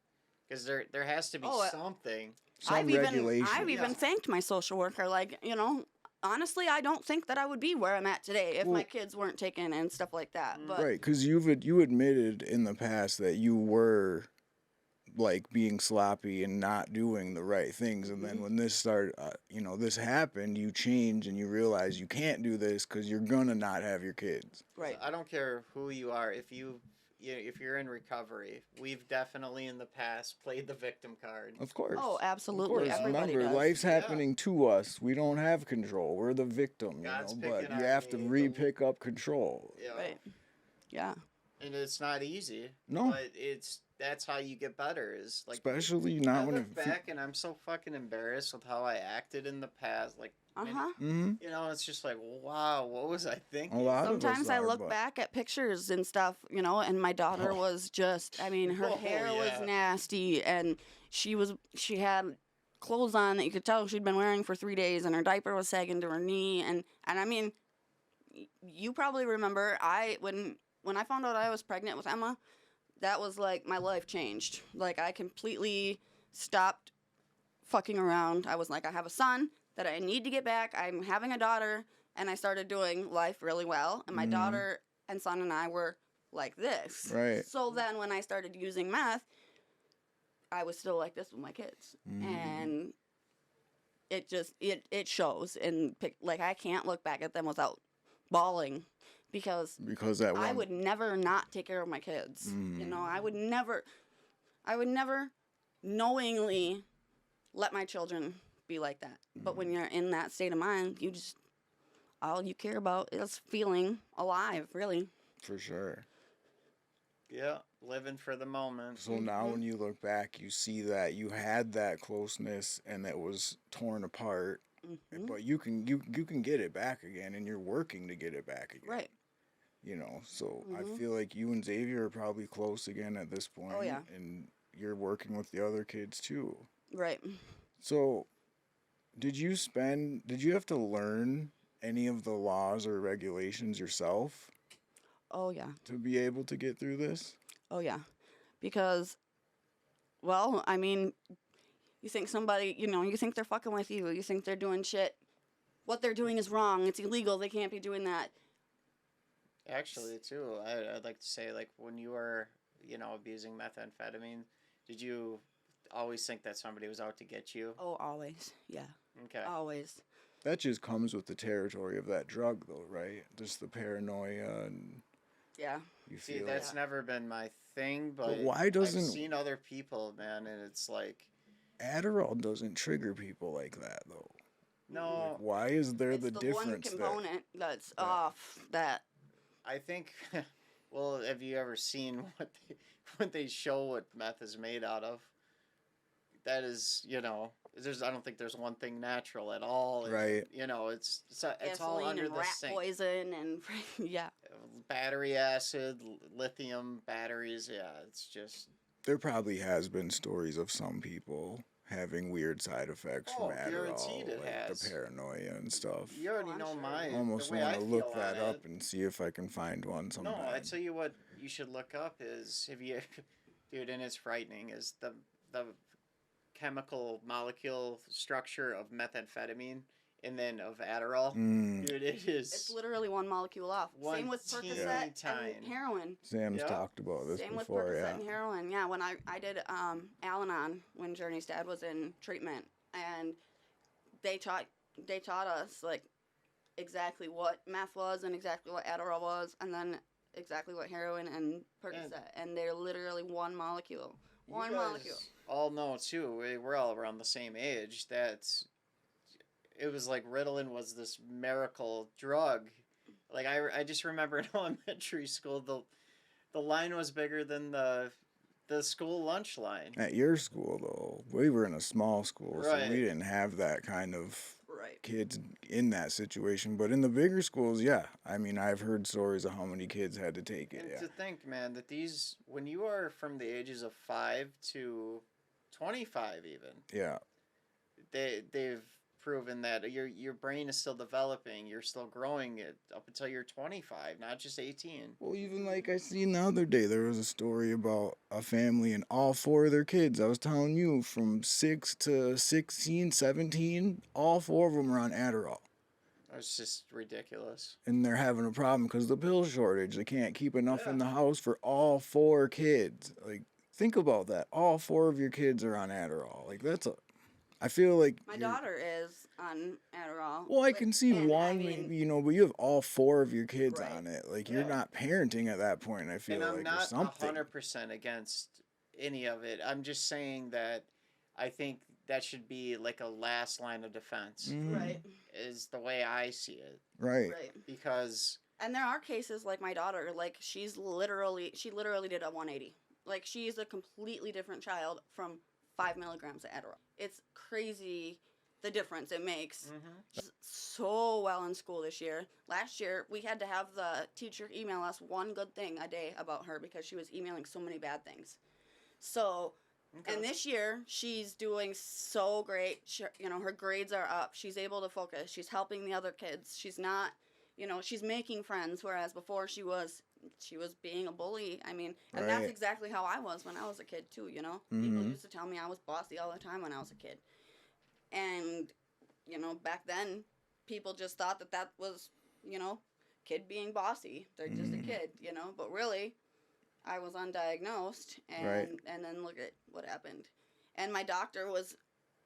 because there has to be something. Some regulation. I've even thanked my social worker. Like, honestly, I don't think that I would be where I'm at today if my kids weren't taken and stuff like that. But Right, because you admitted in the past that you were like being sloppy and not doing the right things, and then when this started, this happened, you change and you realize you can't do this because you're gonna not have your kids. right. I don't care who you are. If you're in recovery, we've definitely in the past played the victim card. Of course. Oh, Of absolutely. course. Everybody Remember, does. life's happening to us. We don't have control. We're the victim, God's but picking you on have to me, re-pick up control. Right. Yeah. And it's not easy. No. But that's how you get better. Is like Especially I not when look back and I'm so fucking embarrassed with how I acted in the past. Like, Mm-hmm. it's just like, wow, what was I thinking? A lot of us Sometimes I are, look but- back at pictures and stuff, and my daughter was just, I mean, her Oh, hair yeah. was nasty, and she had clothes on that you could tell she'd been wearing for 3 days, and her diaper was sagging to her knee, and I mean, you probably remember, when I found out I was pregnant with Emma, that was like my life changed. Like, I completely stopped fucking around. I was like, I have a son that I need to get back. I'm having a daughter, and I started doing life really well. And my daughter and son and I were like this. Right. So then when I started using meth, I was still like this with my kids. And it just, it shows. And like, I can't look back at them without bawling because That one. I would never not take care of my kids. I would never knowingly let my children be like that. But when you're in that state of mind, all you care about is feeling alive, really. For sure. Yeah, living for the moment. So now when you look back, you see that you had that closeness and it was torn apart, Mm-hmm. but you can get it back again, and you're working to get it back again. Right. You know, so I Mm-hmm. feel like you and Xavier are probably close again at this point, Oh, yeah. and you're working with the other kids too. Right. So, did you have to learn any of the laws or regulations yourself Oh, yeah. to be able to get through this? Oh, yeah. Because, well, I mean, you think somebody, you think they're fucking with you. You think they're doing shit. What they're doing is wrong. It's illegal. They can't be doing that. Actually, too, I'd like to say, like, when you were, abusing methamphetamine, did you always think that somebody was out to get you? Oh, always. Yeah. Okay. Always. That just comes with the territory of that drug, though, right? Just the paranoia, and Yeah. you See, feel. that's never been my thing, but why I've doesn't seen other people, man, and it's like, Adderall doesn't trigger people like that, though? no, Like, why is there It's the the one difference component that's that- off that. I think. Well, have you ever seen what they show what meth is made out of? That is, I don't think there's one thing natural at all. Right. It's all Gasoline under and the rat sink. poison and yeah. Battery acid, lithium batteries. Yeah, it's just. There probably has been stories of some people having weird side effects Oh, from Adderall, guaranteed it like has. the paranoia and stuff. You already I'm know sure. mine. Almost the way want I to look feel on that up it. and see if I can find one sometime. No, I tell you what you should look up is if you, dude, and it's frightening is the chemical molecule structure of methamphetamine and then of Adderall. Mm, Dude, it is. It's literally one molecule off. One Same with teeny Percocet tine. and heroin. Sam's Yeah. talked about this Same with before, Percocet yeah. and heroin. Yeah, when I did Al-Anon when Journey's dad was in treatment, and they taught us like exactly what meth was and exactly what Adderall was, and then exactly what heroin and Percocet, and they're literally one molecule. One molecule. All know too. We're all around the same age. It was like Ritalin was this miracle drug. Like I just remember in elementary school the line was bigger than the school lunch line. At your school, though, we were in a small school, so Right. we didn't have that kind of Right. kids in that situation. But in the bigger schools, yeah. I mean, I've heard stories of how many kids had to take it, And yeah. to think, man, that when you are from the ages of 5 to 25 even, Yeah. they've proven that your brain is still developing, you're still growing it up until you're 25, not just 18. Well, even like I seen the other day, there was a story about a family and all four of their kids. I was telling you, from 6 to 16, 17, all four of them are on Adderall. It's just ridiculous. And they're having a problem because of the pill shortage. They can't keep enough in Yeah. the house for all four kids. Like, think about that. All four of your kids are on Adderall. Like, I feel like My daughter is on Adderall. Well, I but- can see and, one, I mean, maybe, but you have all four of your kids Right. on it. Like, you're Yeah. not parenting at that point, I feel And I'm like, or not something. 100% against any of it. I'm just saying that I think that should be like a last line of defense, Mhm. Right. is the way I see it. Right. Right. Because And there are cases like my daughter, like she literally did a 180. Like she's a completely different child from 5 milligrams of Adderall. It's crazy the difference it makes. She's so well in school this year. Last year we had to have the teacher email us one good thing a day about her because she was emailing so many bad things. So, and this year she's doing so great. Her grades are up. She's able to focus. She's helping the other kids. She's not, she's making friends. Whereas before she was being a bully. I mean, and that's Right. exactly how I was when I was a kid too. People Mhm. used to tell me I was bossy all the time when I was a kid, and back then people just thought that was kid being bossy. They're just a kid, But really, I was undiagnosed, and Right. and then look at what happened. And my doctor was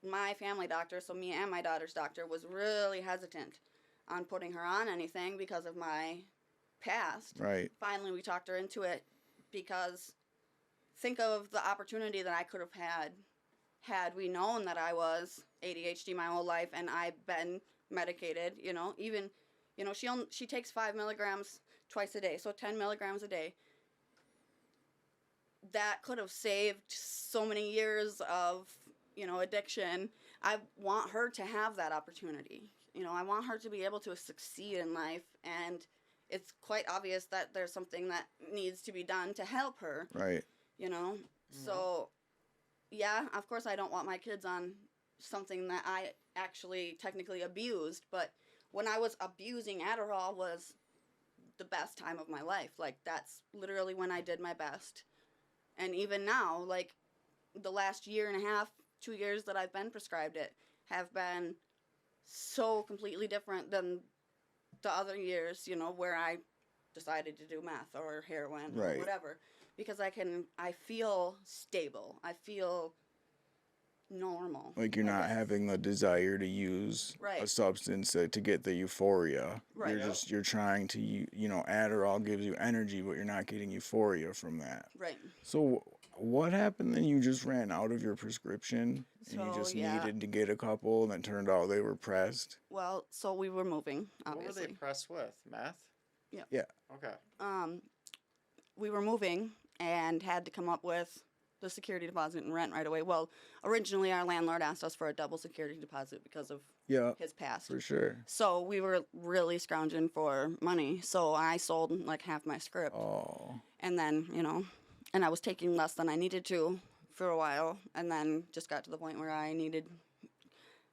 my family doctor, so me and my daughter's doctor was really hesitant on putting her on anything because of my past. Right. Finally, we talked her into it because think of the opportunity that I could have had we known that I was ADHD my whole life and I've been medicated. Even she takes 5 milligrams twice a day, so 10 milligrams a day. That could have saved so many years of addiction. I want her to have that opportunity. I want her to be able to succeed in life, and it's quite obvious that there's something that needs to be done to help her. Right. So, yeah, of course I don't want my kids on something that I actually technically abused, but when I was abusing Adderall was the best time of my life. Like, that's literally when I did my best. And even now, like, the last year and a half, 2 years that I've been prescribed it have been so completely different than the other years, where I decided to do meth or heroin or whatever. Because I feel stable. I feel normal. Like you're not having the desire to use a substance to get the euphoria. Right. You're trying to, Adderall gives you energy, but you're not getting euphoria from that. Right. So what happened then? You just ran out of your prescription and you So, just yeah. needed to get a couple, and it turned out they were pressed. Well, so we were moving, obviously. What were they pressed with? Meth? Yeah. Yeah. Okay. We were moving and had to come up with the security deposit and rent right away. Well, originally our landlord asked us for a double security deposit because of his past. For sure. So we were really scrounging for money. So I sold like half my script. Oh. And then, and I was taking less than I needed to for a while, and then just got to the point where I needed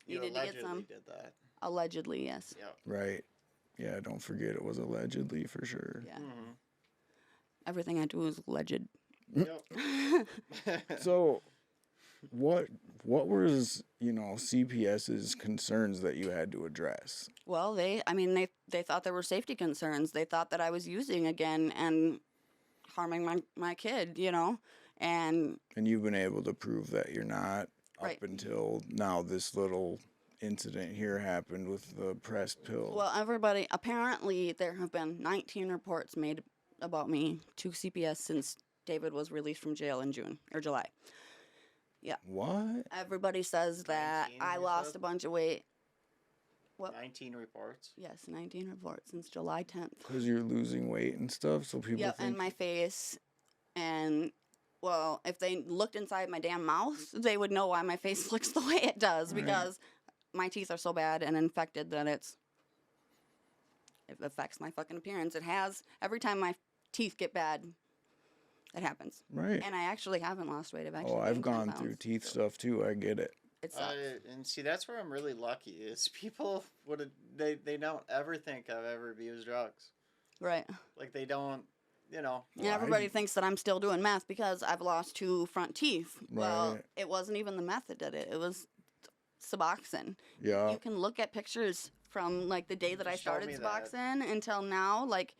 to get some. Did that. Allegedly, yes. Yep. Right. Yeah, don't forget it was allegedly for sure. Yeah. Mm-hmm. Everything I do is alleged. Yep. So, what was CPS's concerns that you had to address? Well, they thought there were safety concerns. They thought that I was using again and harming my kid, and you've been able to prove that you're not Right. up until now. This little incident here happened with the pressed pill. well, apparently there have been 19 reports made about me to CPS since David was released from jail in June or July. Yeah. What? Everybody says that 19, I you lost said? a bunch of weight. What? 19 reports. Yes, 19 reports since July 10th. Because you're losing weight and stuff, so people Yep, think. and my face. And, well, if they looked inside my damn mouth, they would know why my face looks the way it does. Right. Because my teeth are so bad and infected that it affects my fucking appearance. It has. Every time my teeth get bad, it happens. Right. And I actually haven't lost weight. I've actually I've gained 10 gone through pounds. teeth stuff too. I get it. It sucks. And see, that's where I'm really lucky is people they don't ever think I've ever abused drugs. Right. Like they don't, And Well, everybody thinks that I'm still doing meth because I've lost 2 front teeth. Well, Right. it wasn't even the meth that did it. It was Suboxone. Yeah. You can look at pictures from like the day that I Just show started me that. Suboxone until now. Like,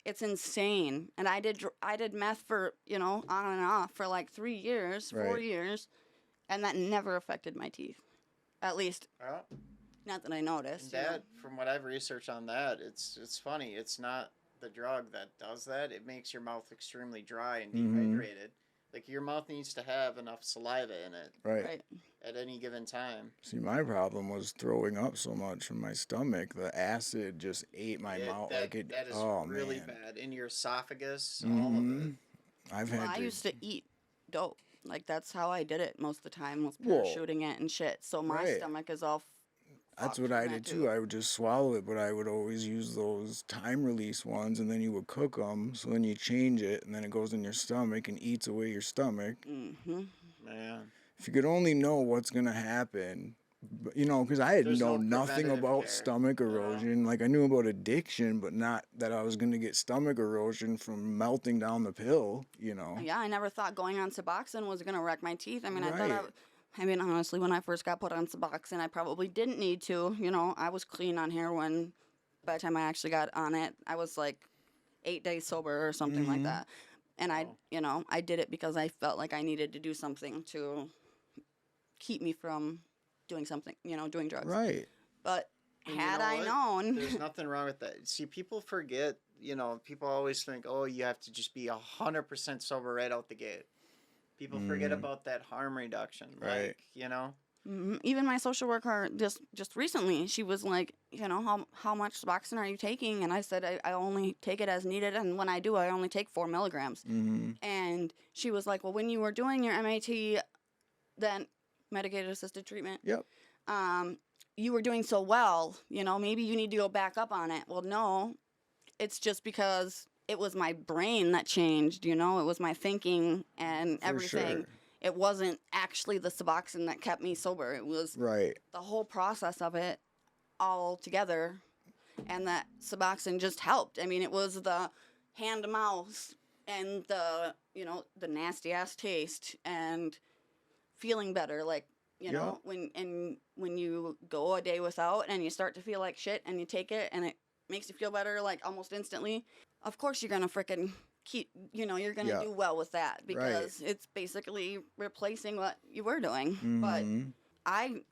it's insane. And I did meth for on and off for like 3 years, 4 Right. years, and that never affected my teeth. At least, Well, not that I noticed. and that, from what I've researched on that, it's funny. It's not the drug that does that. It makes your mouth extremely dry and dehydrated. Like your mouth needs to have enough saliva in it Right. Right. at any given time. See, my problem was throwing up so much from my stomach. The acid just ate my mouth. That, like it. that is oh really man. bad. In your esophagus, all of Mhm. it. I've Well, had I to. used to eat dope. Like, that's how I did it most of the time, was Whoa. parachuting it and shit. So my Right. stomach is all That's fucked what from I that did too. I would just swallow it, but I would always use those time release ones, and then you would cook them. So then you change it, and then it goes in your stomach and eats away your stomach. Mm-hmm. Man. If you could only know what's gonna happen, because I had There's no nothing preventative about care, stomach erosion. Like I knew about addiction, but not that I was gonna get stomach erosion from melting down the pill. Yeah, I never thought going on Suboxone was going to wreck my teeth. I mean, Right. honestly, when I first got put on Suboxone, I probably didn't need to. I was clean on heroin by the time I actually got on it. I was like 8 days sober or something like Mhm. that. And I did it because I felt like I needed to do something to keep me from doing something, doing drugs. Right. But And you had know I what? known, There's nothing wrong with that. See, people forget, people always think, oh, you have to just be 100% sober right out the gate. People forget Mm. about that harm reduction. Right. Like, even my social worker just recently, she was like, how much Suboxone are you taking? And I said, I only take it as needed, and when I do, I only take 4 milligrams. Mm-hmm. And she was like, well, when you were doing your MAT, then medicated assisted treatment. Yep. You were doing so well, maybe you need to go back up on it. Well, no, it's just because it was my brain that changed, it was my thinking and For everything. sure. It wasn't actually the Suboxone that kept me sober. It was Right. the whole process of it all together. And that Suboxone just helped. I mean, it was the hand to mouth and the nasty ass taste and feeling better. Like, when you go a day without and you start to feel like shit and you take it and it makes you feel better like almost instantly, of course you're gonna freaking keep, you're gonna do well with that because it's basically replacing what you were doing. But I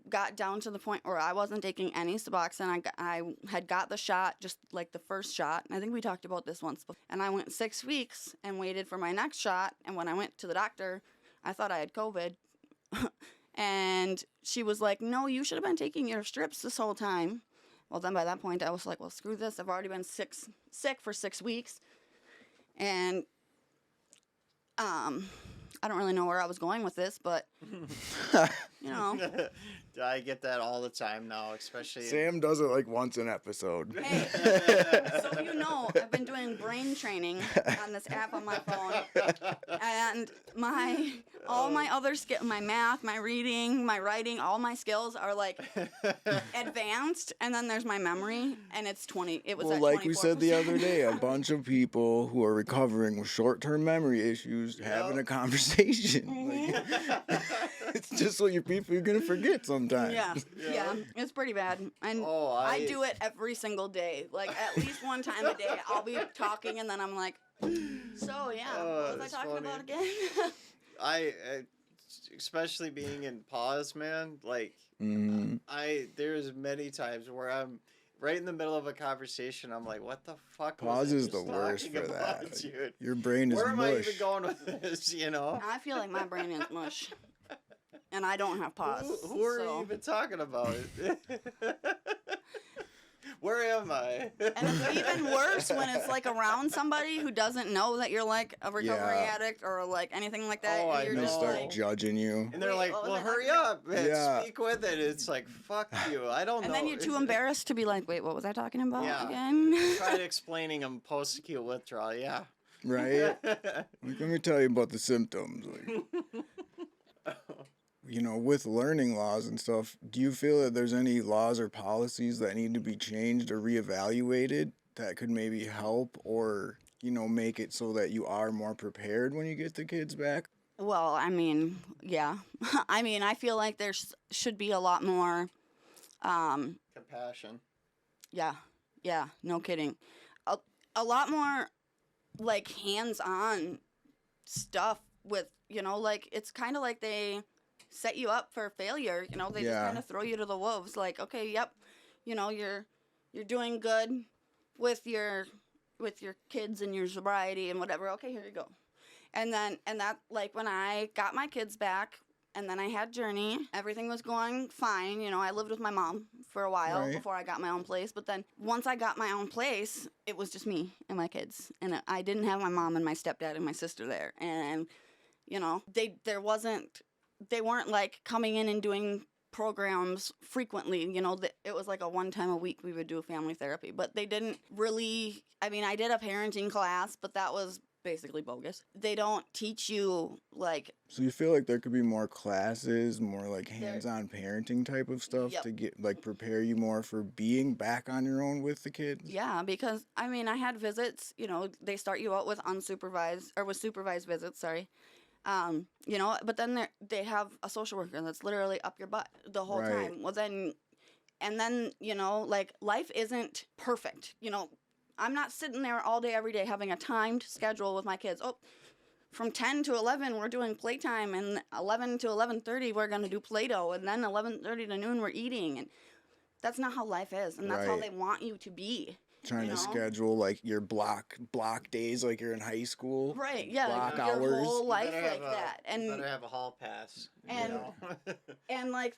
got down to the point where I wasn't taking any Suboxone. I had got the shot, just like the first shot. I think we talked about this once. And I went 6 weeks and waited for my next shot. And when I went to the doctor, I thought I had COVID. And she was like, no, you should have been taking your strips this whole time. Well, then by that point, I was like, well, screw this. I've already been sick for 6 weeks. And I don't really know where I was going with this, but, I get that all the time now, especially... Sam does it like once an episode. Hey, so I've been doing brain training on this app on my phone, and all my other skills, my math, my reading, my writing, all my skills are like advanced, and then there's my memory, and it's 20. It was well, at like 24%. we said the other day, a bunch of people who are recovering with short-term memory issues having a conversation. Like, it's just what you're gonna forget sometimes. Yeah, it's pretty bad, and I do it every single day. Like at least one time a day, I'll be talking, and then I'm like, so what was I talking about again? I especially being in pause, man. Like there's many times where I'm right in the middle of a conversation. I'm like, what the fuck? Pause is the just worst for talking about, that. dude? Your brain is Where am I mush. even going with this? I feel like my brain is mush. And I don't have pause. Who are you even talking about? Where am I? And it's even worse when it's like around somebody who doesn't know that you're like a recovery addict or like anything like that. I and you're They just start like, judging you. And they're Wait, like, what was well, I hurry talking up and Yeah. speak with it. It's like, fuck you. I don't know. and then you're too embarrassed to be like, wait, what was I talking about Yeah. again? Tried explaining them post-acute withdrawal, yeah. Right? Like, let me tell you about the symptoms. Like, with learning laws and stuff, do you feel that there's any laws or policies that need to be changed or reevaluated that could maybe help or, make it so that you are more prepared when you get the kids back? Well, I mean, yeah. I feel like there should be a lot more, Compassion. yeah, no kidding. A lot more, like, hands-on stuff with, like, it's kind of like they set you up for failure, they just kind of throw you to the wolves, like, okay, yep, you're doing good with your kids and your sobriety and whatever, okay, here you go. And that, like, when I got my kids back, and then I had Journey, everything was going fine, I lived with my mom for a while before I got my own place, but then once I got my own place, it was just me and my kids, and I didn't have my mom and my stepdad and my sister there, and, they weren't like coming in and doing programs frequently, it was like a one time a week we would do family therapy, but they didn't really, I did a parenting class, but that was basically bogus. They don't teach you like... So you feel like there could be more classes, more like hands-on parenting type of stuff to get like prepare you more for being back on your own with the kids? Yeah, because I had visits, they start you out with unsupervised or with supervised visits, sorry. But then they have a social worker that's literally up your butt the whole time. Well, then, like, life isn't perfect. I'm not sitting there all day, every day, having a timed schedule with my kids. Oh, from 10 to 11, we're doing playtime, and 11 to 11:30, we're going to do Play-Doh, and then 11:30 to noon, we're eating. And that's not how life is, and that's how they want you to be. Trying to schedule like your block days like you're in high school. Right, yeah. Block your hours. whole life like that. And you better have a hall pass. And like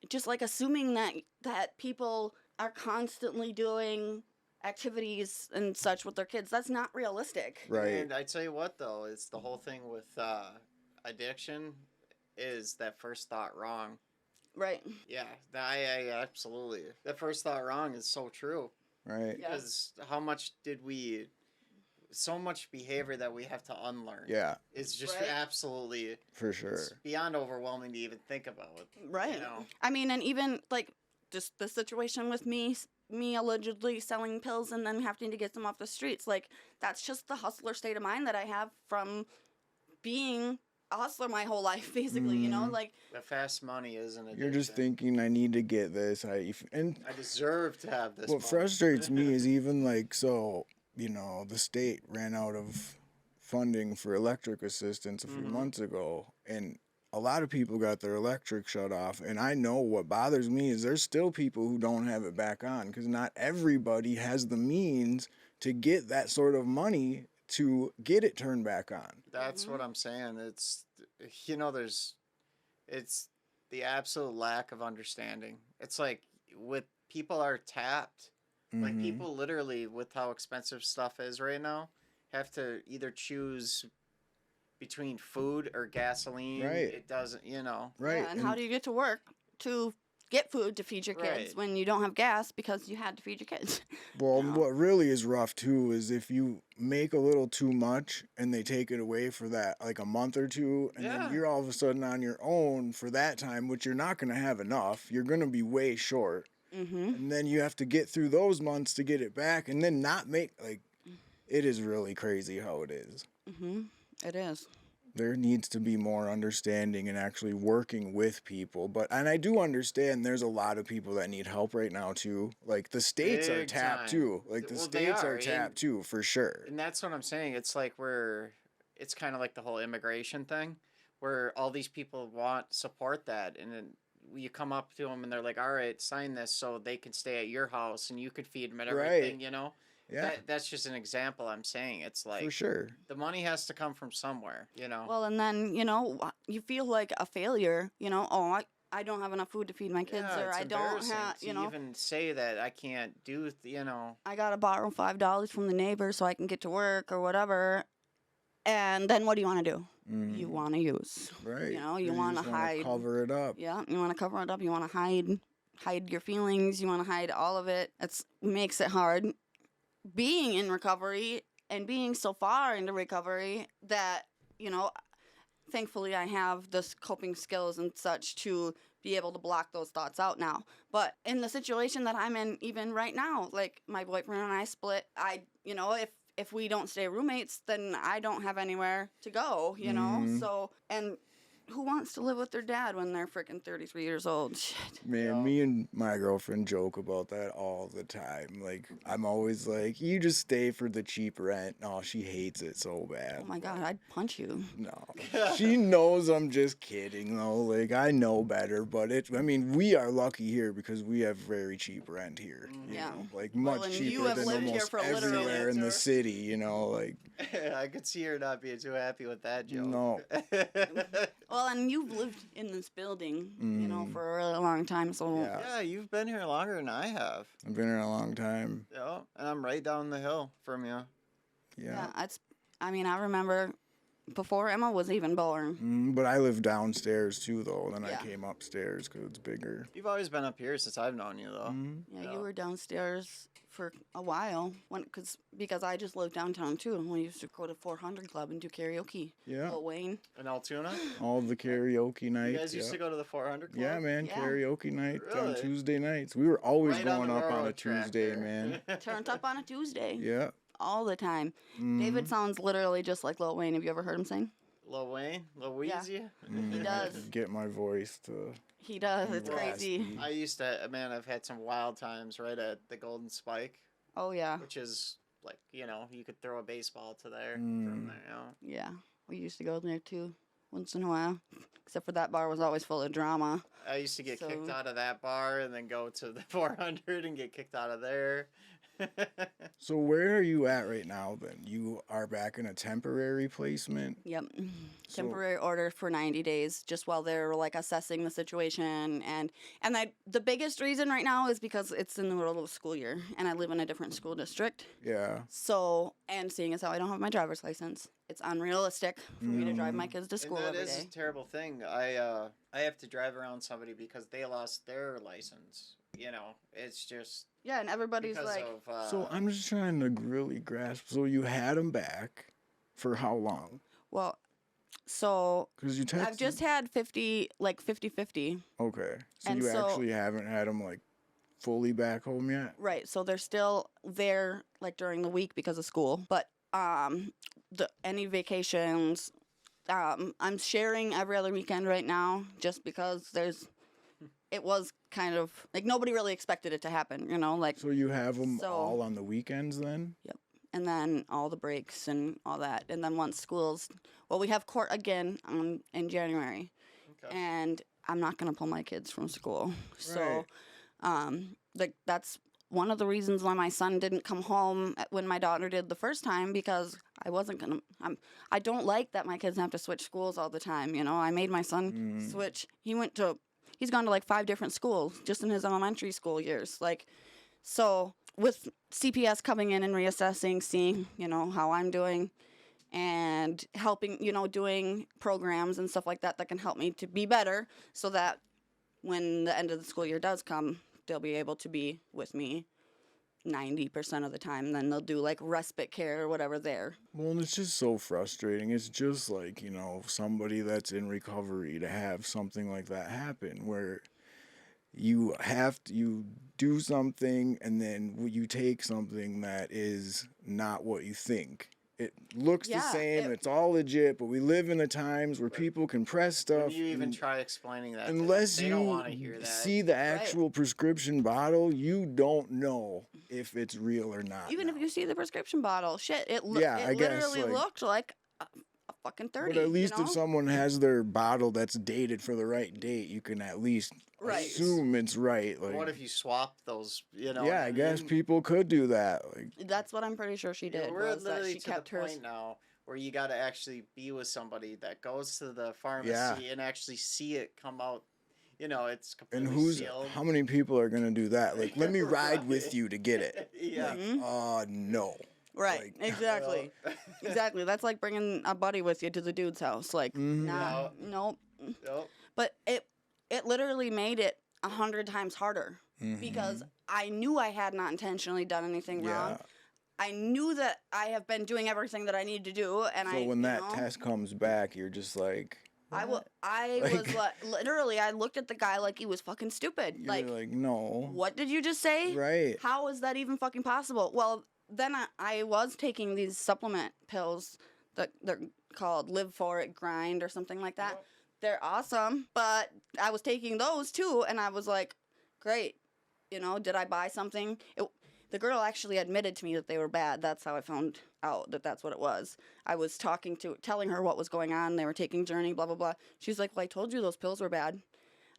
just like assuming that people are constantly doing activities and such with their kids, that's not realistic. Right. And I tell you what though, it's the whole thing with addiction. is that first thought wrong. Right. Yeah, I absolutely. That first thought wrong is so true. Right. Yeah. Because how much did we, so much behavior that we have to unlearn. Yeah, It's just Right. absolutely, for sure. it's beyond overwhelming to even think about. Right. You know? I mean, and even like just the situation with me allegedly selling pills and then having to get them off the streets. Like that's just the hustler state of mind that I have from being a hustler my whole life, basically. You know, Mhm. like The fast money is an addiction. You're just thinking, I need to get this. And I deserve to have this. what money. frustrates me is even like, so, you know, the state ran out of funding for electric assistance a few Mhm. months ago, and a lot of people got their electric shut off. And I know what bothers me is there's still people who don't have it back on because not everybody has the means to get that sort of money to get it turned back on. That's what I'm saying. It's, you know, it's the absolute lack of understanding. It's like with people are tapped. Like Mhm. people literally, with how expensive stuff is right now, have to either choose between food or gasoline. Right. It doesn't, you know. Right. yeah, and how do you get to work to get food to feed your kids Right. when you don't have gas because you had to feed your kids? Well, No. what really is rough too is if you make a little too much and they take it away for that like a month or two, and Yeah. then you're all of a sudden on your own for that time, which you're not going to have enough. You're going to be way short. Mm-hmm. And then you have to get through those months to get it back and then not make like it is really crazy how it is. Mm-hmm. It is. There needs to be more understanding and actually working with people. And I do understand there's a lot of people that need help right now too. Like the states are Big tapped time. too. Like the Well, they states are, are tapped too for sure. And that's what I'm saying. It's like it's kind of like the whole immigration thing, where all these people want support that, and then you come up to them and they're like, "All right, sign this so they can stay at your house and you could feed them and Right. everything." You know, Yeah, that's just an example. I'm saying it's like for sure. the money has to come from somewhere. You know. Well, and then, you know, you feel like a failure, you know, oh, I don't have enough food to feed my kids, Yeah, or it's I don't embarrassing have, to you know, even say that I can't do. You know. I got to borrow $5 from the neighbor so I can get to work or whatever. And then what do you want to do? You want to use. Right. You know, you 'Cause want to just wanna hide. cover it up. Yeah, you want to cover it up. You want to hide your feelings. You want to hide all of it. It makes it hard being in recovery and being so far into recovery that, you know, thankfully I have this coping skills and such to be able to block those thoughts out now. But in the situation that I'm in even right now, like my boyfriend and I split, you know, if we don't stay roommates, then I don't have anywhere to go, you know? Mhm. So, and who wants to live with their dad when they're freaking 33 years old? Shit. Man, Yeah. me and my girlfriend joke about that all the time. Like, I'm always like, you just stay for the cheap rent. No, she hates it so bad. Oh my God, I'd punch you. No. She knows I'm just kidding, though. Like, I know better, but I mean, we are lucky here because we have very cheap rent here. You Yeah. know? Like, Well, much and you cheaper have than lived here almost for literally- everywhere in the Answer. city, you know? Like, I could see her not being too happy with that joke. No. Well, and you've lived in this building, you know, Mm. for a really long time, so Yeah. Yeah, you've been here longer than I have. I've been here a long time. Yeah, and I'm right down the hill from you. Yeah. I mean, I remember before Emma was even born. But I live downstairs too, though. Then Yeah. I came upstairs because it's bigger. You've always been up here since I've known you, though. Yeah, Yeah. you were downstairs for a while because I just lived downtown too, and we used to go to 400 Club and do karaoke. Yeah. Lil Wayne. In Altoona? All the karaoke nights. You guys used yeah. to go to the 400 Club? Yeah, man, Yeah. karaoke night on Really? Tuesday nights. We were always Right going the up on a railroad track Tuesday, there. man. Turned up on a Tuesday. Yeah. All the time. Mhm. David sounds literally just like Lil Wayne. Have you ever heard him sing? Lil Wayne? Lil Weezy? He does. Get my voice to. He does. It's raspy. crazy. I used to, man, I've had some wild times right at the Golden Spike, Oh, yeah. which is like, you know, you could throw a baseball to there Mm. from there, you know. Yeah. We used to go there too once in a while. Except for that bar was always full of drama. I used to get kicked So- out of that bar and then go to the 400 and get kicked out of there. So where are you at right now? Then you are back in a temporary placement. Yep. So- Temporary order for 90 days just while they're like assessing the situation and the biggest reason right now is because it's in the middle of the school year and I live in a different school district. Yeah. So, and seeing as how I don't have my driver's license it's unrealistic for me to drive my kids to school and that every is day. a terrible thing. I have to drive around somebody because they lost their license. You know, it's just Yeah, and everybody's because like, of. So I'm just trying to really grasp. So you had him back for how long? well, so Because you texted. I've just had 50-50. Okay. So And you so- actually haven't had him like fully back home yet? Right, so they're still there like during the week because of school, but any vacations, I'm sharing every other weekend right now just because it was kind of like nobody really expected it to happen, you know, like So you have them So- all on the weekends then? and then all the breaks and all that, and then once school's we have court again in January, Okay. and I'm not gonna pull my kids from school, so Right. that's one of the reasons why my son didn't come home when my daughter did the first time, because I wasn't gonna. I don't like that my kids have to switch schools all the time. You know, I made my son switch. He's gone to like 5 different schools just in his elementary school years. Like, so with CPS coming in and reassessing, seeing how I'm doing, and helping, doing programs and stuff like that that can help me to be better, so that when the end of the school year does come, they'll be able to be with me 90% of the time. Then they'll do like respite care or whatever there. Well, and it's just so frustrating. It's just like, somebody that's in recovery to have something like that happen where you do something and then you take something that is not what you think. It looks the Yeah, same, it's all legit, but we live in the times where people can press stuff. When you even and try explaining that, to them, unless they don't want to hear you that. see the actual prescription bottle, you don't know if it's real or not. Even if you see the prescription bottle, shit, it Yeah, I guess, literally like- looked like a fucking 30. But at least you know? if someone has their bottle that's dated for the right date, you can at least Right. assume it's right. Like, What if you swap those? yeah, what I guess mean? people could do that. Like, That's what I'm pretty sure she Yeah, did. we're Was that literally she to kept the hers. point now where you got to actually be with somebody that goes to the pharmacy Yeah. and actually see it come out. It's and completely sealed. how many people are gonna do that? Like, let me ride with Right. you to get it. Yeah. Like, no. Right, Like- exactly. Exactly. That's like bringing a buddy with you to the dude's house. Like, nah, nope. Nope. But it literally made it 100 times harder because I knew I had not intentionally done anything wrong. Yeah. I knew that I have been doing everything that I need to do, and So when that test comes back, you're just like, I Like- was literally, I looked at the guy like he was fucking stupid. you're Like, like, no. what did you just say? Right. How is that even fucking possible? Well, then I was taking these supplement pills that they're called Live For It, Grind, or something like that. Yep. They're awesome, but I was taking those too, and I was like, great. Did I buy something? The girl actually admitted to me that they were bad. That's how I found out that that's what it was. I was telling her what was going on. They were taking Journey, blah, blah, blah. She's like, well, I told you those pills were bad.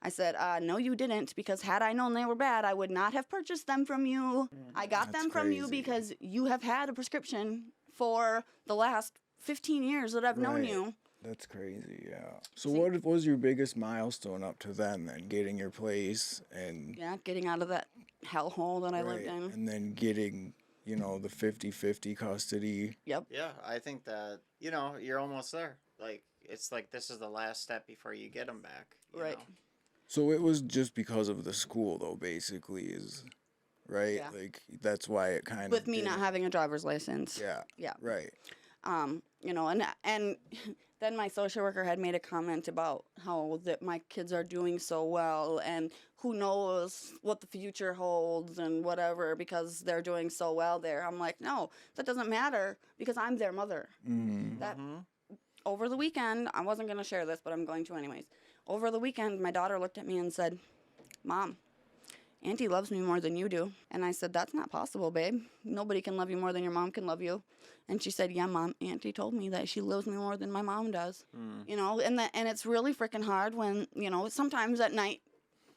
I said, no, you didn't, because had I known they were bad, I would not have purchased them from you. I got That's them from you crazy. because you have had a prescription for the last 15 years that I've known Right. you. That's crazy, yeah. So what was your biggest milestone up to then? Getting your place and Yeah, getting out of that hellhole that I lived right, in. and then getting, the 50-50 custody. Yep. Yeah, I think that you're almost there. Like it's like this is the last step before you get them back. you Right. know? So it was just because of the school, though, basically, is right. Yeah. Like that's why it kind of With me not having a driver's license. Yeah. Yeah. Right. And then my social worker had made a comment about how that my kids are doing so well, and who knows what the future holds and whatever, because they're doing so well there. I'm like, no, that doesn't matter, because I'm their mother. Mm-hmm. That over the weekend, I wasn't going to share this, but I'm going to anyways. Over the weekend, my daughter looked at me and said, Mom, Auntie loves me more than you do. And I said, that's not possible, babe. Nobody can love you more than your mom can love you. And she said, yeah, Mom, Auntie told me that she loves me more than my mom does. And it's really freaking hard when, sometimes at night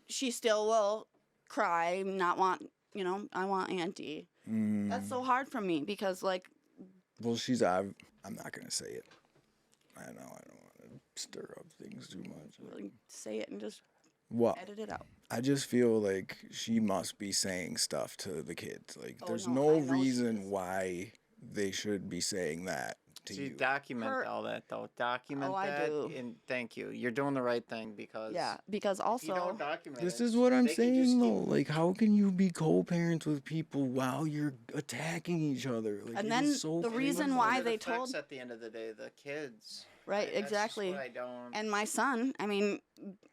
she still will cry, not want, I want Auntie. Mm. That's so hard for me because, like, Well, I'm not gonna say it. I know I don't want to stir up things too much. really say it and just Well, edit it out. I just feel like she must be saying stuff to the kids. Like, Oh, there's no, no I know she reason is. why they should be saying that to See, you. document all that though. Document Oh, I that, do. and thank you. You're doing the right thing because Yeah, because if you also don't document This it, is what I'm they can just saying keep. though. Like, how can you be co-parents with people while you're attacking each other? Like, And it then is so the crazy. reason What's why it they affects told at the end of the day the kids. right, That's just exactly. what I don't. And my son, I mean,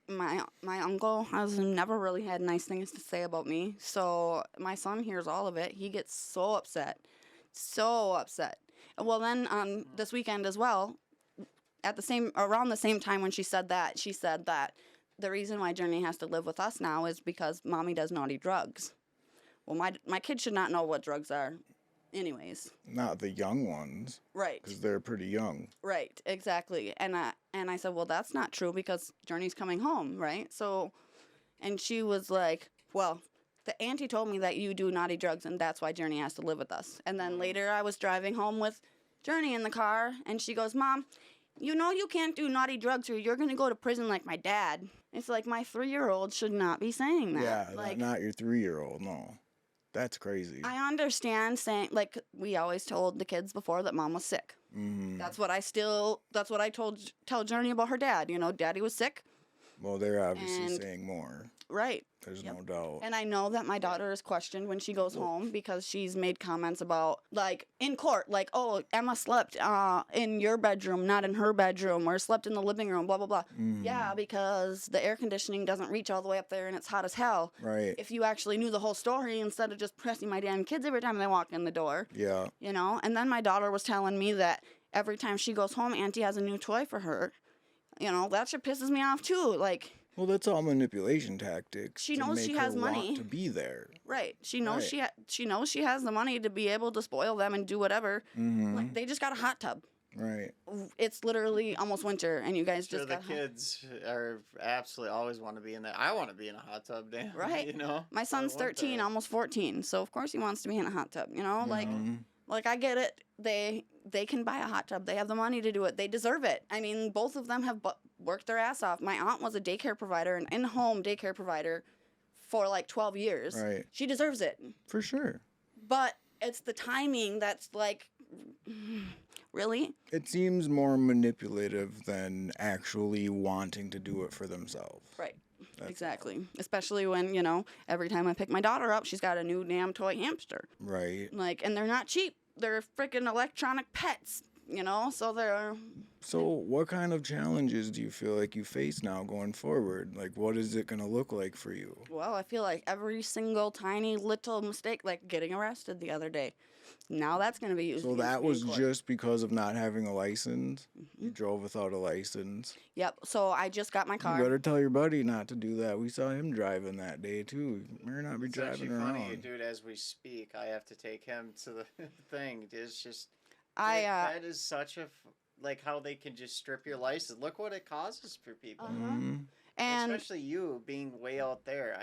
my uncle has never really had nice things to say about me. So my son hears all of it. He gets so upset, so upset. Well, then this weekend as well, at the same around the same time when she said that the reason why Journey has to live with us now is because mommy does naughty drugs. Well, my kid should not know what drugs are, anyways. Not the young ones, Right. because they're pretty young. Right, exactly. And I said, well, that's not true because Journey's coming home, right? So, and she was like, well, the auntie told me that you do naughty drugs and that's why Journey has to live with us. And then later I was driving home with Journey in the car and she goes, Mom, you know you can't do naughty drugs or you're going to go to prison like my dad. It's like my 3-year-old should not be saying that. Yeah, like, not your 3-year-old. No, that's crazy. I understand saying, like, we always told the kids before that mom was sick. Mm-hmm. That's what I tell Journey about her dad. You know, daddy was sick. Well, they're obviously And- saying more. Right. There's Yep. no doubt. And I know that my daughter is questioned when she goes home because she's made comments about, like, in court, like, oh, Emma slept in your bedroom, not in her bedroom, or slept in the living room, blah, blah, blah. Mhm. Yeah, because the air conditioning doesn't reach all the way up there and it's hot as hell. Right. If you actually knew the whole story instead of just pressing my damn kids every time they walk in the door, Yeah. you know? And then my daughter was telling me that every time she goes home, Auntie has a new toy for her. You know, that shit pisses me off too. Like, Well, that's all manipulation tactics. She to knows make she her has want money. to be there. right. She knows Right. she knows she has the money to be able to spoil them and do whatever. Mm-hmm. Like, they just got a hot tub. Right. It's literally almost winter and you guys Sure, just the got kids are absolutely always want to be in there. I want to be in a hot tub, damn. Right. You know. My son's I want 13, that. almost 14, so of course he wants to be in a hot tub, you know? Mhm. Like I get it. They can buy a hot tub. They have the money to do it. They deserve it. I mean, both of them have worked their ass off. My aunt was a daycare provider, an in-home daycare provider for like 12 years. Right. She deserves it. For sure. But it's the timing that's like, really? It seems more manipulative than actually wanting to do it for themselves. Right. That's Exactly. Especially when, you know, every time I pick my daughter up, she's got a new damn toy hamster. Right. Like, and they're not cheap. They're freaking electronic pets, you know? So they're, So, what kind of challenges do you feel like you face now going forward? Like, what is it going to look like for you? well, I feel like every single tiny little mistake, like getting arrested the other day, now that's going to be used So, against that me in was court. just because of not having a license? Mm-hmm. You drove without a license? Yep. So I just got my You car. better tell your buddy not to do that. We saw him driving that day, too. You better not be It's driving actually funny, around. dude. As we speak, I have to take him to the thing. It's just I that is such a like how they can just strip your license. Look what it causes for people. Uh-huh. Mhm. and Especially you being way out there.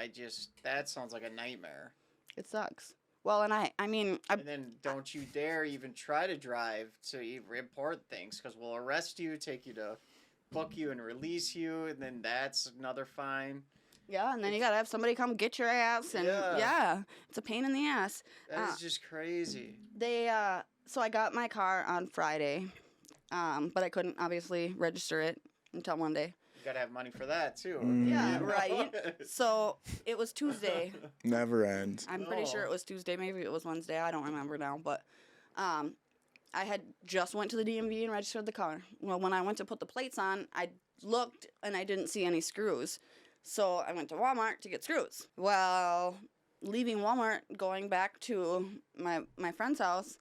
That sounds like a nightmare. it sucks. Well, and I mean, And then don't you dare even try to drive to report things because we'll arrest you, take you to book you and release you, and then that's another fine. yeah, and then you gotta have somebody come get your ass, and Yeah. yeah, it's a pain in the ass. That is Uh, just crazy. So I got my car on Friday, but I couldn't obviously register it until Monday. You gotta have money for that too. Mhm. Yeah, You know? right. So it was Tuesday. Never ends. I'm pretty sure No. it was Tuesday. Maybe it was Wednesday. I don't remember now. But I had just went to the DMV and registered the car. Well, when I went to put the plates on, I looked and I didn't see any screws. So I went to Walmart to get screws. Well, leaving Walmart, going back to my friend's house,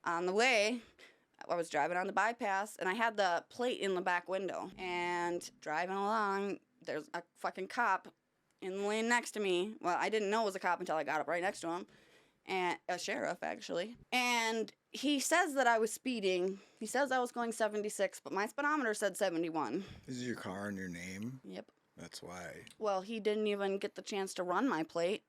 on the way, I was driving on the bypass and I had the plate in the back window. And driving along, there's a fucking cop in the lane next to me. Well, I didn't know it was a cop until I got up right next to him. And a sheriff, actually. And he says that I was speeding. He says I was going 76, but my speedometer said 71. Is your car in your name? Yep. That's why. Well, he didn't even get the chance to run my plate.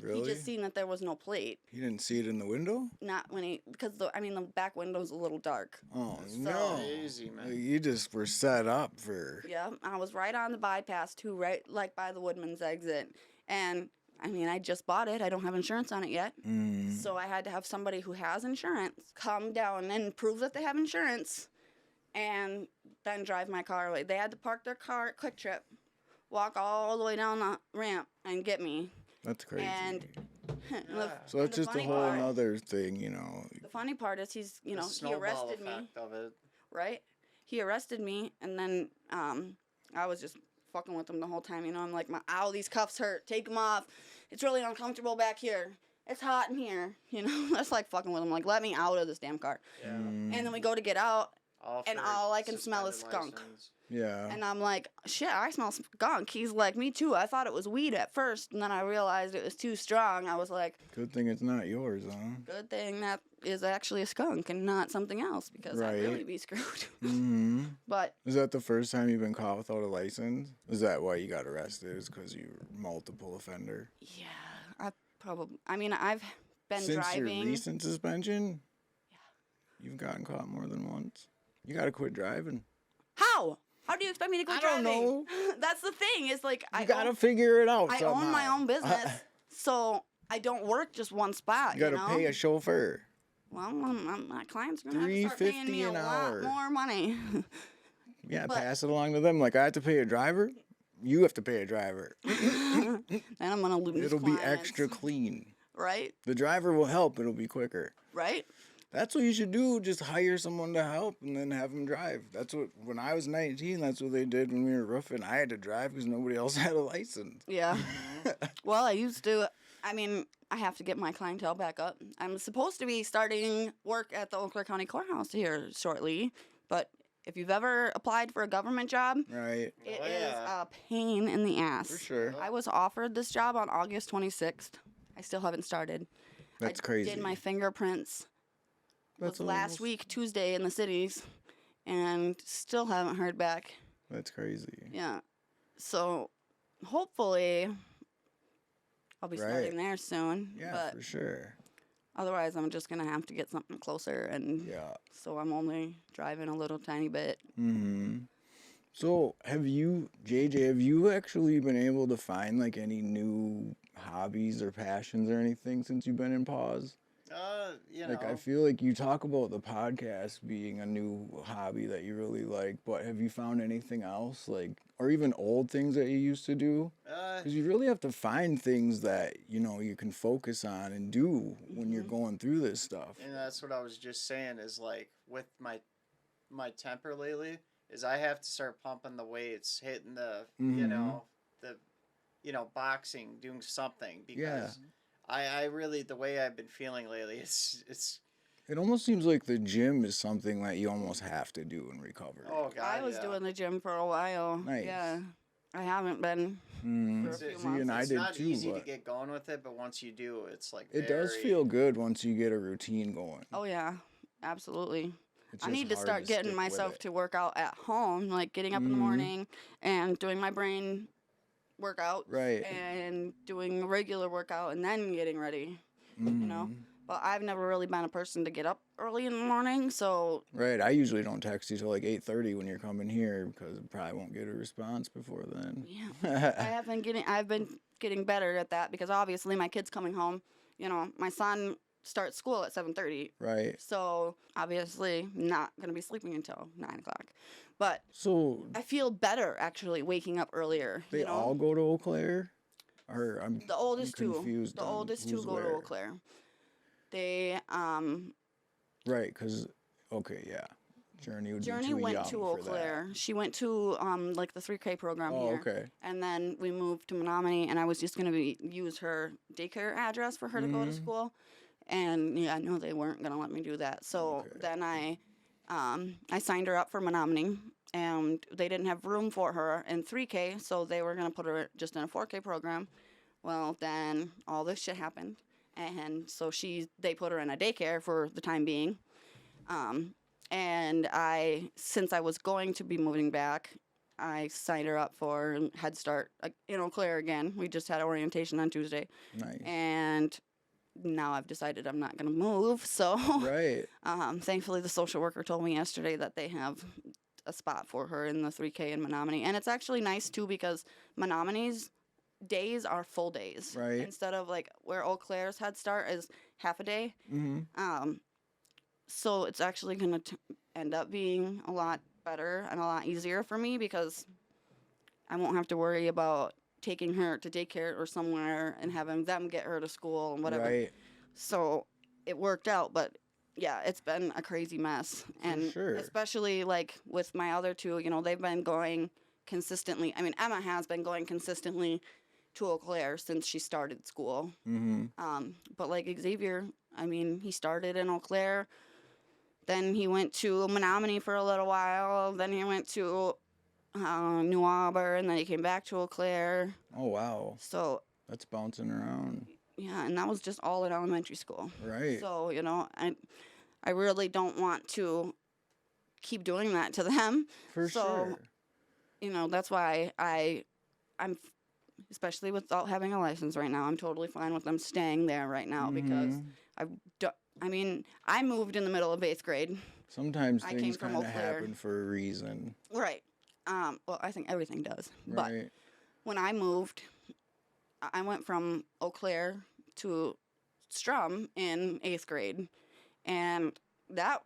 Really? He just seen that there was no plate. He didn't see it in the window? Not when he, because the back window's a little dark. Oh, So- no. Crazy, man. You just were set up for... Yeah, I was right on the bypass too, right like by the Woodman's exit. And I mean, I just bought it. I don't have insurance on it yet. Mm. So I had to have somebody who has insurance come down and prove that they have insurance and then drive my car away. They had to park their car at Quick Trip, walk all the way down the ramp and get me. That's crazy. And So that's just a funny whole part- other thing, you know. The funny part is he's, you The know, he snowball arrested me, effect of it. right? He arrested me, and then I was just fucking with him the whole time. You know, I'm like, ow, these cuffs hurt. Take them off. It's really uncomfortable back here. It's hot in here. You know, that's like fucking with him. Like, let me out of this damn car. Yeah. And then we go to get out, and for all I can smell is suspended skunk. license. Yeah. and I'm like, shit, I smell skunk. He's like, me too. I thought it was weed at first, and then I realized it was too strong. I was like, Good thing it's not yours, huh? good thing that is actually a skunk and not something else, because I'd really Right. be screwed. Mm-hmm. But Is that the first time you've been caught without a license? Is that why you got arrested? Is because you're multiple offender? yeah, I mean, I've been Since driving. your recent suspension? Yeah. You've gotten caught more than once. You gotta quit driving. How? How do you expect me to go I driving? don't know. That's the thing. Is like You gotta figure it out I somehow. own my own business, so I don't work just one spot. You gotta know? pay a chauffeur. Well, my clients are gonna have to start paying me $3.50 a an lot hour. more money. Yeah, But- pass it along to them. Like, I have to pay a driver. You have to pay a driver. Then I'm gonna lose. It'll be clients. extra clean. Right. The driver will help. It'll be quicker. Right. That's what you should do. Just hire someone to help and then have them drive. That's what, when I was 19, that's what they did when we were roofing. I had to drive because nobody else had a license. Yeah. Well, I used to. I mean, I have to get my clientele back up. I'm supposed to be starting work at the Eau Claire County Courthouse here shortly, but if you've ever applied for a government job, Right. it Oh, is yeah. a pain in the ass. For sure. I was offered this job on August 26th. I still haven't started. That's I crazy. did my fingerprints That's was last almost- week, Tuesday, in the cities, and still haven't heard back. That's crazy. Yeah. So hopefully I'll be Right. starting there soon. Yeah, But for sure. otherwise, I'm just going to have to get something closer. And Yeah. so I'm only driving a little tiny bit. Mm-hmm. So, have you, JJ, have you actually been able to find, like, any new hobbies or passions or anything since you've been in pause? You Like, know, I feel like you talk about the podcast being a new hobby that you really like, but have you found anything else, like, or even old things that you used to do? Because you really have to find things that, you know, you can focus on and do when you're going through this stuff. and that's what I was just saying is like with my temper lately is I have to start pumping the weights, hitting the Mhm. boxing, doing something because Yeah. I really the way I've been feeling lately it's It almost seems like the gym is something that you almost have to do in recovery. oh god I was yeah. doing the gym for a while. Nice. Yeah. I haven't been. Mm. For a It's, few it's- See, and I it's did not too, easy to but get going with it, but once you do, it's like it does very- feel good once you get a routine going. Oh, yeah. Absolutely. It's I just need to hard start stick getting with myself it. to work out at home, like getting up in the Mhm. morning and doing my brain workout Right. and doing a regular workout and then getting ready, you know? Mhm. But I've never really been a person to get up early in the morning, so Right. I usually don't text you till like 8:30 when you're coming here because I probably won't get a response before then. yeah. I've been getting better at that because obviously my kid's coming home. You know, my son starts school at 7:30, Right. so obviously not gonna be sleeping until 9 o'clock. But So I feel better actually waking up earlier. they you know? all go to Eau Claire? Or I'm The oldest two. confused The on oldest two who's go to where. Eau Claire. They Right, because, okay, yeah. Journey would be Journey too went young to Eau for that. Claire. She went to like the 3K program Oh, here. okay. And then we moved to Menominee, and I was just gonna use her daycare address for her to go to Mhm. school. And yeah, no, they weren't gonna let me do that. So Okay. then I signed her up for Menominee, and they didn't have room for her in 3K, so they were gonna put her just in a 4K program. Well, then all this shit happened, and so they put her in a daycare for the time being. And since I was going to be moving back, I signed her up for Head Start in Eau Claire again. We just had orientation on Tuesday, Nice. and now I've decided I'm not gonna move. So, Right. thankfully, the social worker told me yesterday that they have a spot for her in the 3K in Menominee, and it's actually nice too because Menominee's days are full days. Right. Instead of like where Eau Claire's Head Start is half a day. Mm-hmm. So it's actually going to end up being a lot better and a lot easier for me because I won't have to worry about taking her to daycare or somewhere and having them get her to school and whatever. Right. So it worked out, but yeah, it's been a crazy mess. And sure. especially like with my other two, you know, they've been going consistently. I mean, Emma has been going consistently to Eau Claire since she started school. Mm-hmm. But like Xavier, I mean, he started in Eau Claire. Then he went to Menominee for a little while. Then he went to New Auburn, and then he came back to Eau Claire. Oh, wow. So, That's bouncing around. yeah, and that was just all in elementary school. Right. So, you know, I really don't want to keep doing that to them. For so, sure. You know, that's why I'm, especially without having a license right now, I'm totally fine with them staying there right now because I moved in the middle of 8th grade. Sometimes I came things from kind of Eau Claire. happen for a reason. Right. Well, I think everything does. But Right. when I moved, I went from Eau Claire to Strum in 8th grade. And that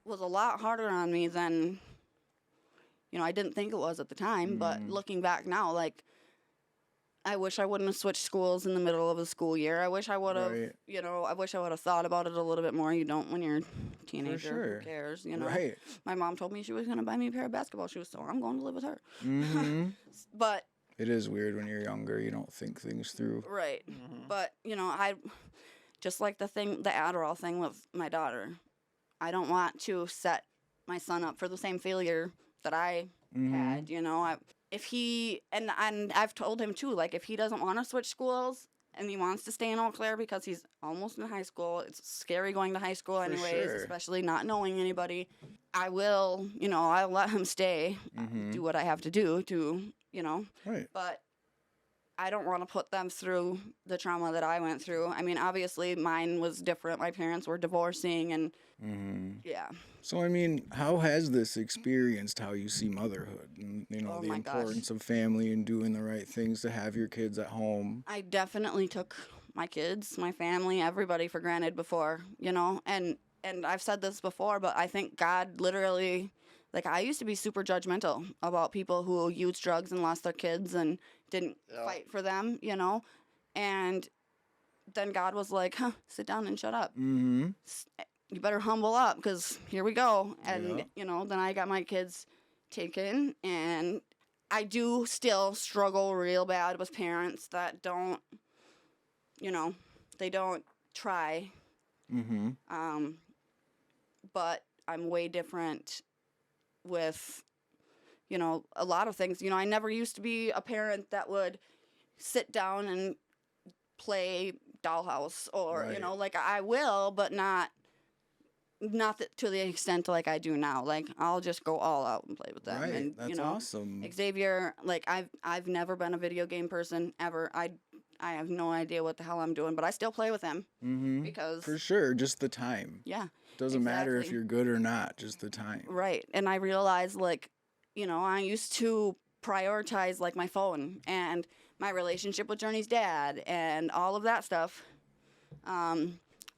was a lot harder on me than, you know, I didn't think it was at the time. But looking back now, like, I wish I wouldn't have switched schools in the middle of the school year. I wish I would have, Right. you know, I wish I would have thought about it a little bit more. You don't when you're a teenager. sure. Who cares, you know? Right. My mom told me she was going to buy me a pair of basketball shoes, so I'm going to live with her. Mm-hmm. But, It is weird when you're younger. You don't think things through. right. Mm-hmm. But, you know, I, just like the Adderall thing with my daughter, I don't want to set my son up for the same failure that I had, you know? If he, and I've told him too, like, if he doesn't want to switch schools and he wants to stay in Eau Claire because he's almost in high school, it's scary going to high school anyways, sure. especially not knowing anybody, I will, you know, I'll let him stay, do what I have to do to, you know, Right. but I don't want to put them through the trauma that I went through. I mean, obviously mine was different. My parents were divorcing and yeah. So, I mean, how has this experienced how you see motherhood and, you know, Oh the my gosh. importance of family and doing the right things to have your kids at home? I definitely took my kids, my family, everybody for granted before, you know, and I've said this before, but I think God literally, like, I used to be super judgmental about people who used drugs and lost their kids and didn't fight for them, you know, and then God was like, sit down and shut up. Mm-hmm. You better humble up because here we go. And, Yeah. you know, then I got my kids taken, and I do still struggle real bad with parents that don't, you know, they don't try. Mm-hmm. But I'm way different with, you know, a lot of things. You know, I never used to be a parent that would sit down and play dollhouse or, you Right. know, like I will, but not to the extent like I do now. Like I'll just go all out and play with them. Right. And That's you know, awesome. Xavier, like I've never been a video game person ever. I have no idea what the hell I'm doing, but I still play with him Mm-hmm. because For sure. Just the time. yeah, Doesn't matter if exactly. you're good or not, just the time. right. And I realized like, you know, I used to prioritize like my phone and my relationship with Journey's dad and all of that stuff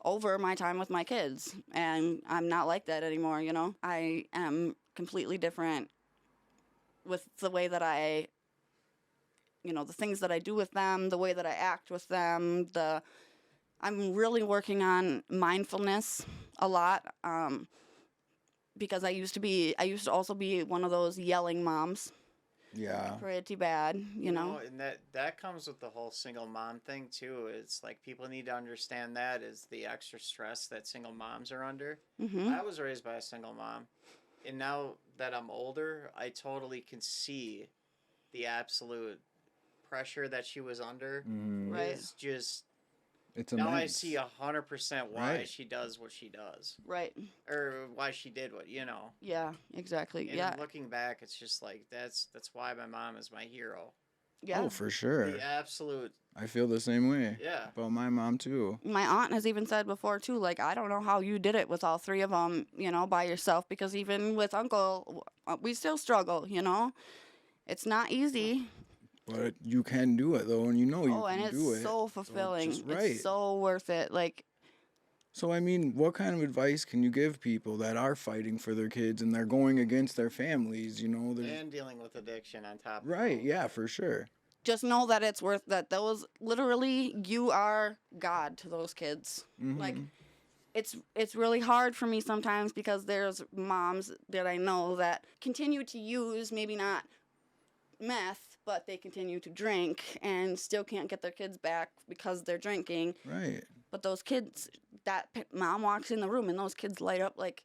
over my time with my kids. And I'm not like that anymore, you know. I am completely different with the way that I, you know, the things that I do with them, the way that I act with them. I'm really working on mindfulness a lot because I used to also be one of those yelling moms. Yeah. Pretty bad, you know. And that comes with the whole single mom thing too. It's like people need to understand that is the extra stress that single moms are under. Hmm. I was raised by a single mom, and now that I'm older, I totally can see the absolute pressure that she was under. Mm-hmm. Right. It's just It's now I immense. see 100% why Right. she does what she does, Right. or why she did what you know. Yeah, exactly. And Yeah. looking back, it's just like that's why my mom is my hero. Yeah. Oh, for sure. The absolute I feel the same way yeah. about my mom, too. My aunt has even said before too, like, I don't know how you did it with all three of them, you know, by yourself, because even with Uncle, we still struggle, you know. It's not easy. But you can do it though, and you know you Oh, and can it's do it. so fulfilling. just right. It's so worth it. Like, So, I mean, what kind of advice can you give people that are fighting for their kids and they're going against their families, you know? And dealing with addiction on top of Right, all yeah, that. for sure. just know that it's worth that. Those literally, you are God to those kids. Like, Mhm. it's really hard for me sometimes because there's moms that I know that continue to use, maybe not meth, but they continue to drink and still can't get their kids back because they're drinking. Right. But those kids, mom walks in the room and those kids light up like,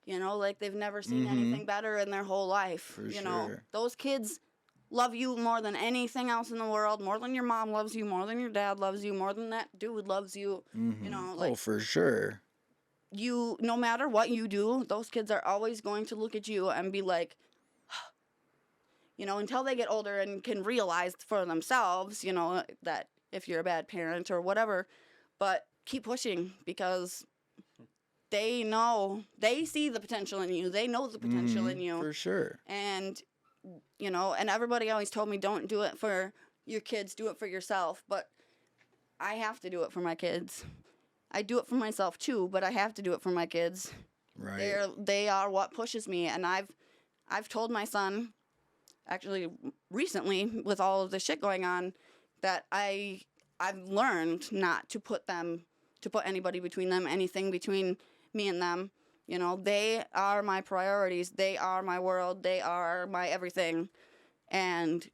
like they've never seen anything better in their whole life. For you know, sure. those kids love you more than anything else in the world, more than your mom loves you, more than your dad loves you, more than that dude loves you. You know, like, Oh, for sure. you, no matter what you do, those kids are always going to look at you and be like, until they get older and can realize for themselves, that if you're a bad parent or whatever, but keep pushing because they see the potential in you. They know the potential in you. For sure. And, and everybody always told me, don't do it for your kids, do it for yourself. But I have to do it for my kids. I do it for myself too, but I have to do it for my kids. Right. They are what pushes me. And I've told my son, actually recently with all of the shit going on, that I've learned not to put anybody between them, anything between me and them. They are my priorities. They are my world. They are my everything. And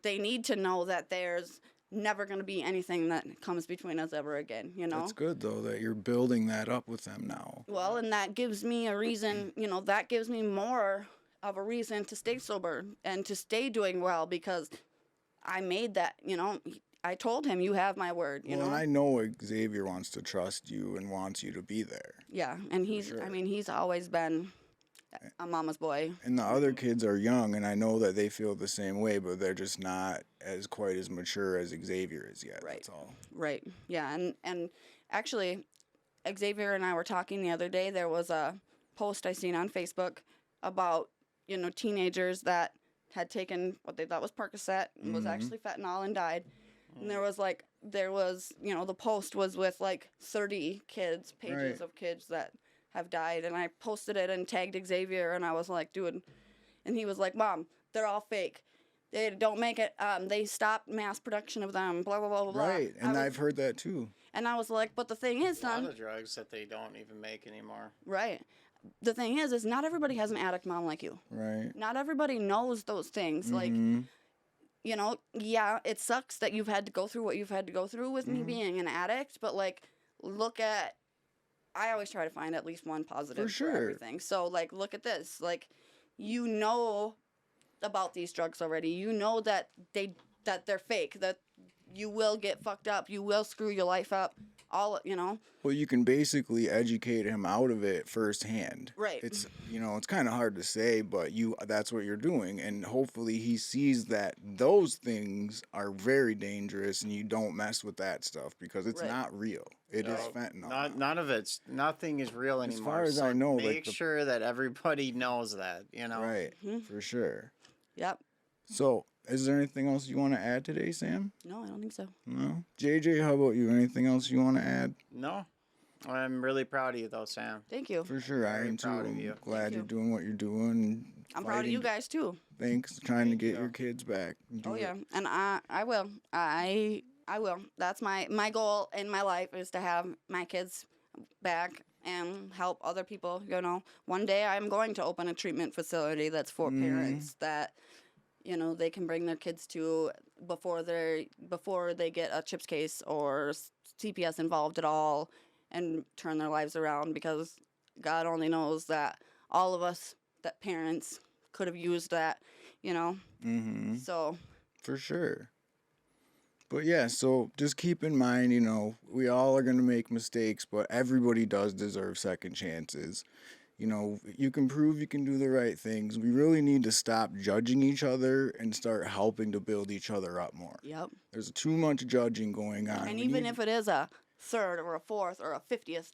they need to know that there's never going to be anything that comes between us ever again, That's good, though, that you're building that up with them now. Well, and that gives me a reason, that gives me more of a reason to stay sober and to stay doing well because I made that, I told him, you have my word, Well, and I know Xavier wants to trust you and wants you to be there. Yeah, and he's always been a mama's boy. And the other kids are young, and I know that they feel the same way, but they're just not quite as mature as Xavier is yet. Right. That's all. Right. Yeah, and actually, Xavier and I were talking the other day. There was a post I seen on Facebook about teenagers that had taken what they thought was Percocet and was actually fentanyl and died. And there was the post was with like 30 pages of kids that have died. And I posted it and tagged Xavier and I was like, dude, and he was like, Mom, they're all fake. They don't make it. They stopped mass production of them, blah, blah, blah, blah, blah. Right, and I've heard that too. And I was like, but the thing is, son. A lot of drugs that they don't even make anymore. Right. The thing is not everybody has an addict mom like you. Right. Not everybody knows those things. Like, yeah, it sucks that you've had to go through what you've had to go through with me being an addict, but like, I always try to find at least one positive for everything. So like, look at this. Like, about these drugs already. You know that they're fake, that you will get fucked up, you will screw your life up, Well, you can basically educate him out of it firsthand. Right. It's it's kind of hard to say, but that's what you're doing, and hopefully he sees that those things are very dangerous, and you don't mess with that stuff because it's not real. It is fentanyl. Nothing is real anymore. As far as I know, make sure that everybody knows that. Right. For sure. Yep. So, is there anything else you want to add today, Sam? No, I don't think so. No? JJ, how about you? Anything else you want to add? No. I'm really proud of you, though, Sam. Thank you. For sure, I am too. I'm glad you're doing what you're doing. I'm proud of you guys, too. Thanks. Trying to get your kids back. Yeah. And I will. I will. That's my goal in my life is to have my kids back and help other people. One day I'm going to open a treatment facility that's for parents that they can bring their kids to before they get a CHIPS case or CPS involved at all and turn their lives around, because God only knows that all of us, that parents, could have used that, So. For sure. But yeah, so just keep in mind, we all are going to make mistakes, but everybody does deserve second chances. You can prove you can do the right things. We really need to stop judging each other and start helping to build each other up more. Yep. There's too much judging going on. And even if it is a third or a fourth or a 50th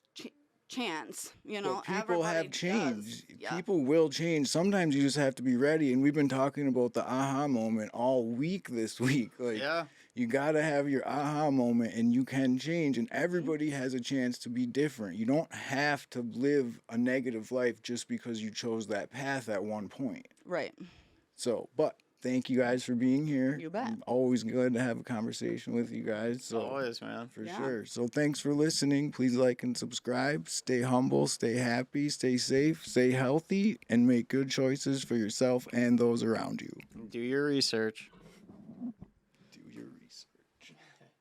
chance. You But know, people have everybody changed. does. Yeah. People will change. Sometimes you just have to be ready. And we've been talking about the aha moment all week this week. Like, Yeah. you got to have your aha moment and you can change. And Mm-hmm. everybody has a chance to be different. You don't have to live a negative life just because you chose that path at one point. Right. So, but thank you guys for being here. You bet. I'm always glad to have a conversation with you guys. So, Always, man. for Yeah. sure. So, thanks for listening. Please like and subscribe. Stay humble, stay happy, stay safe, stay healthy, and make good choices for yourself and those around you. Do your research.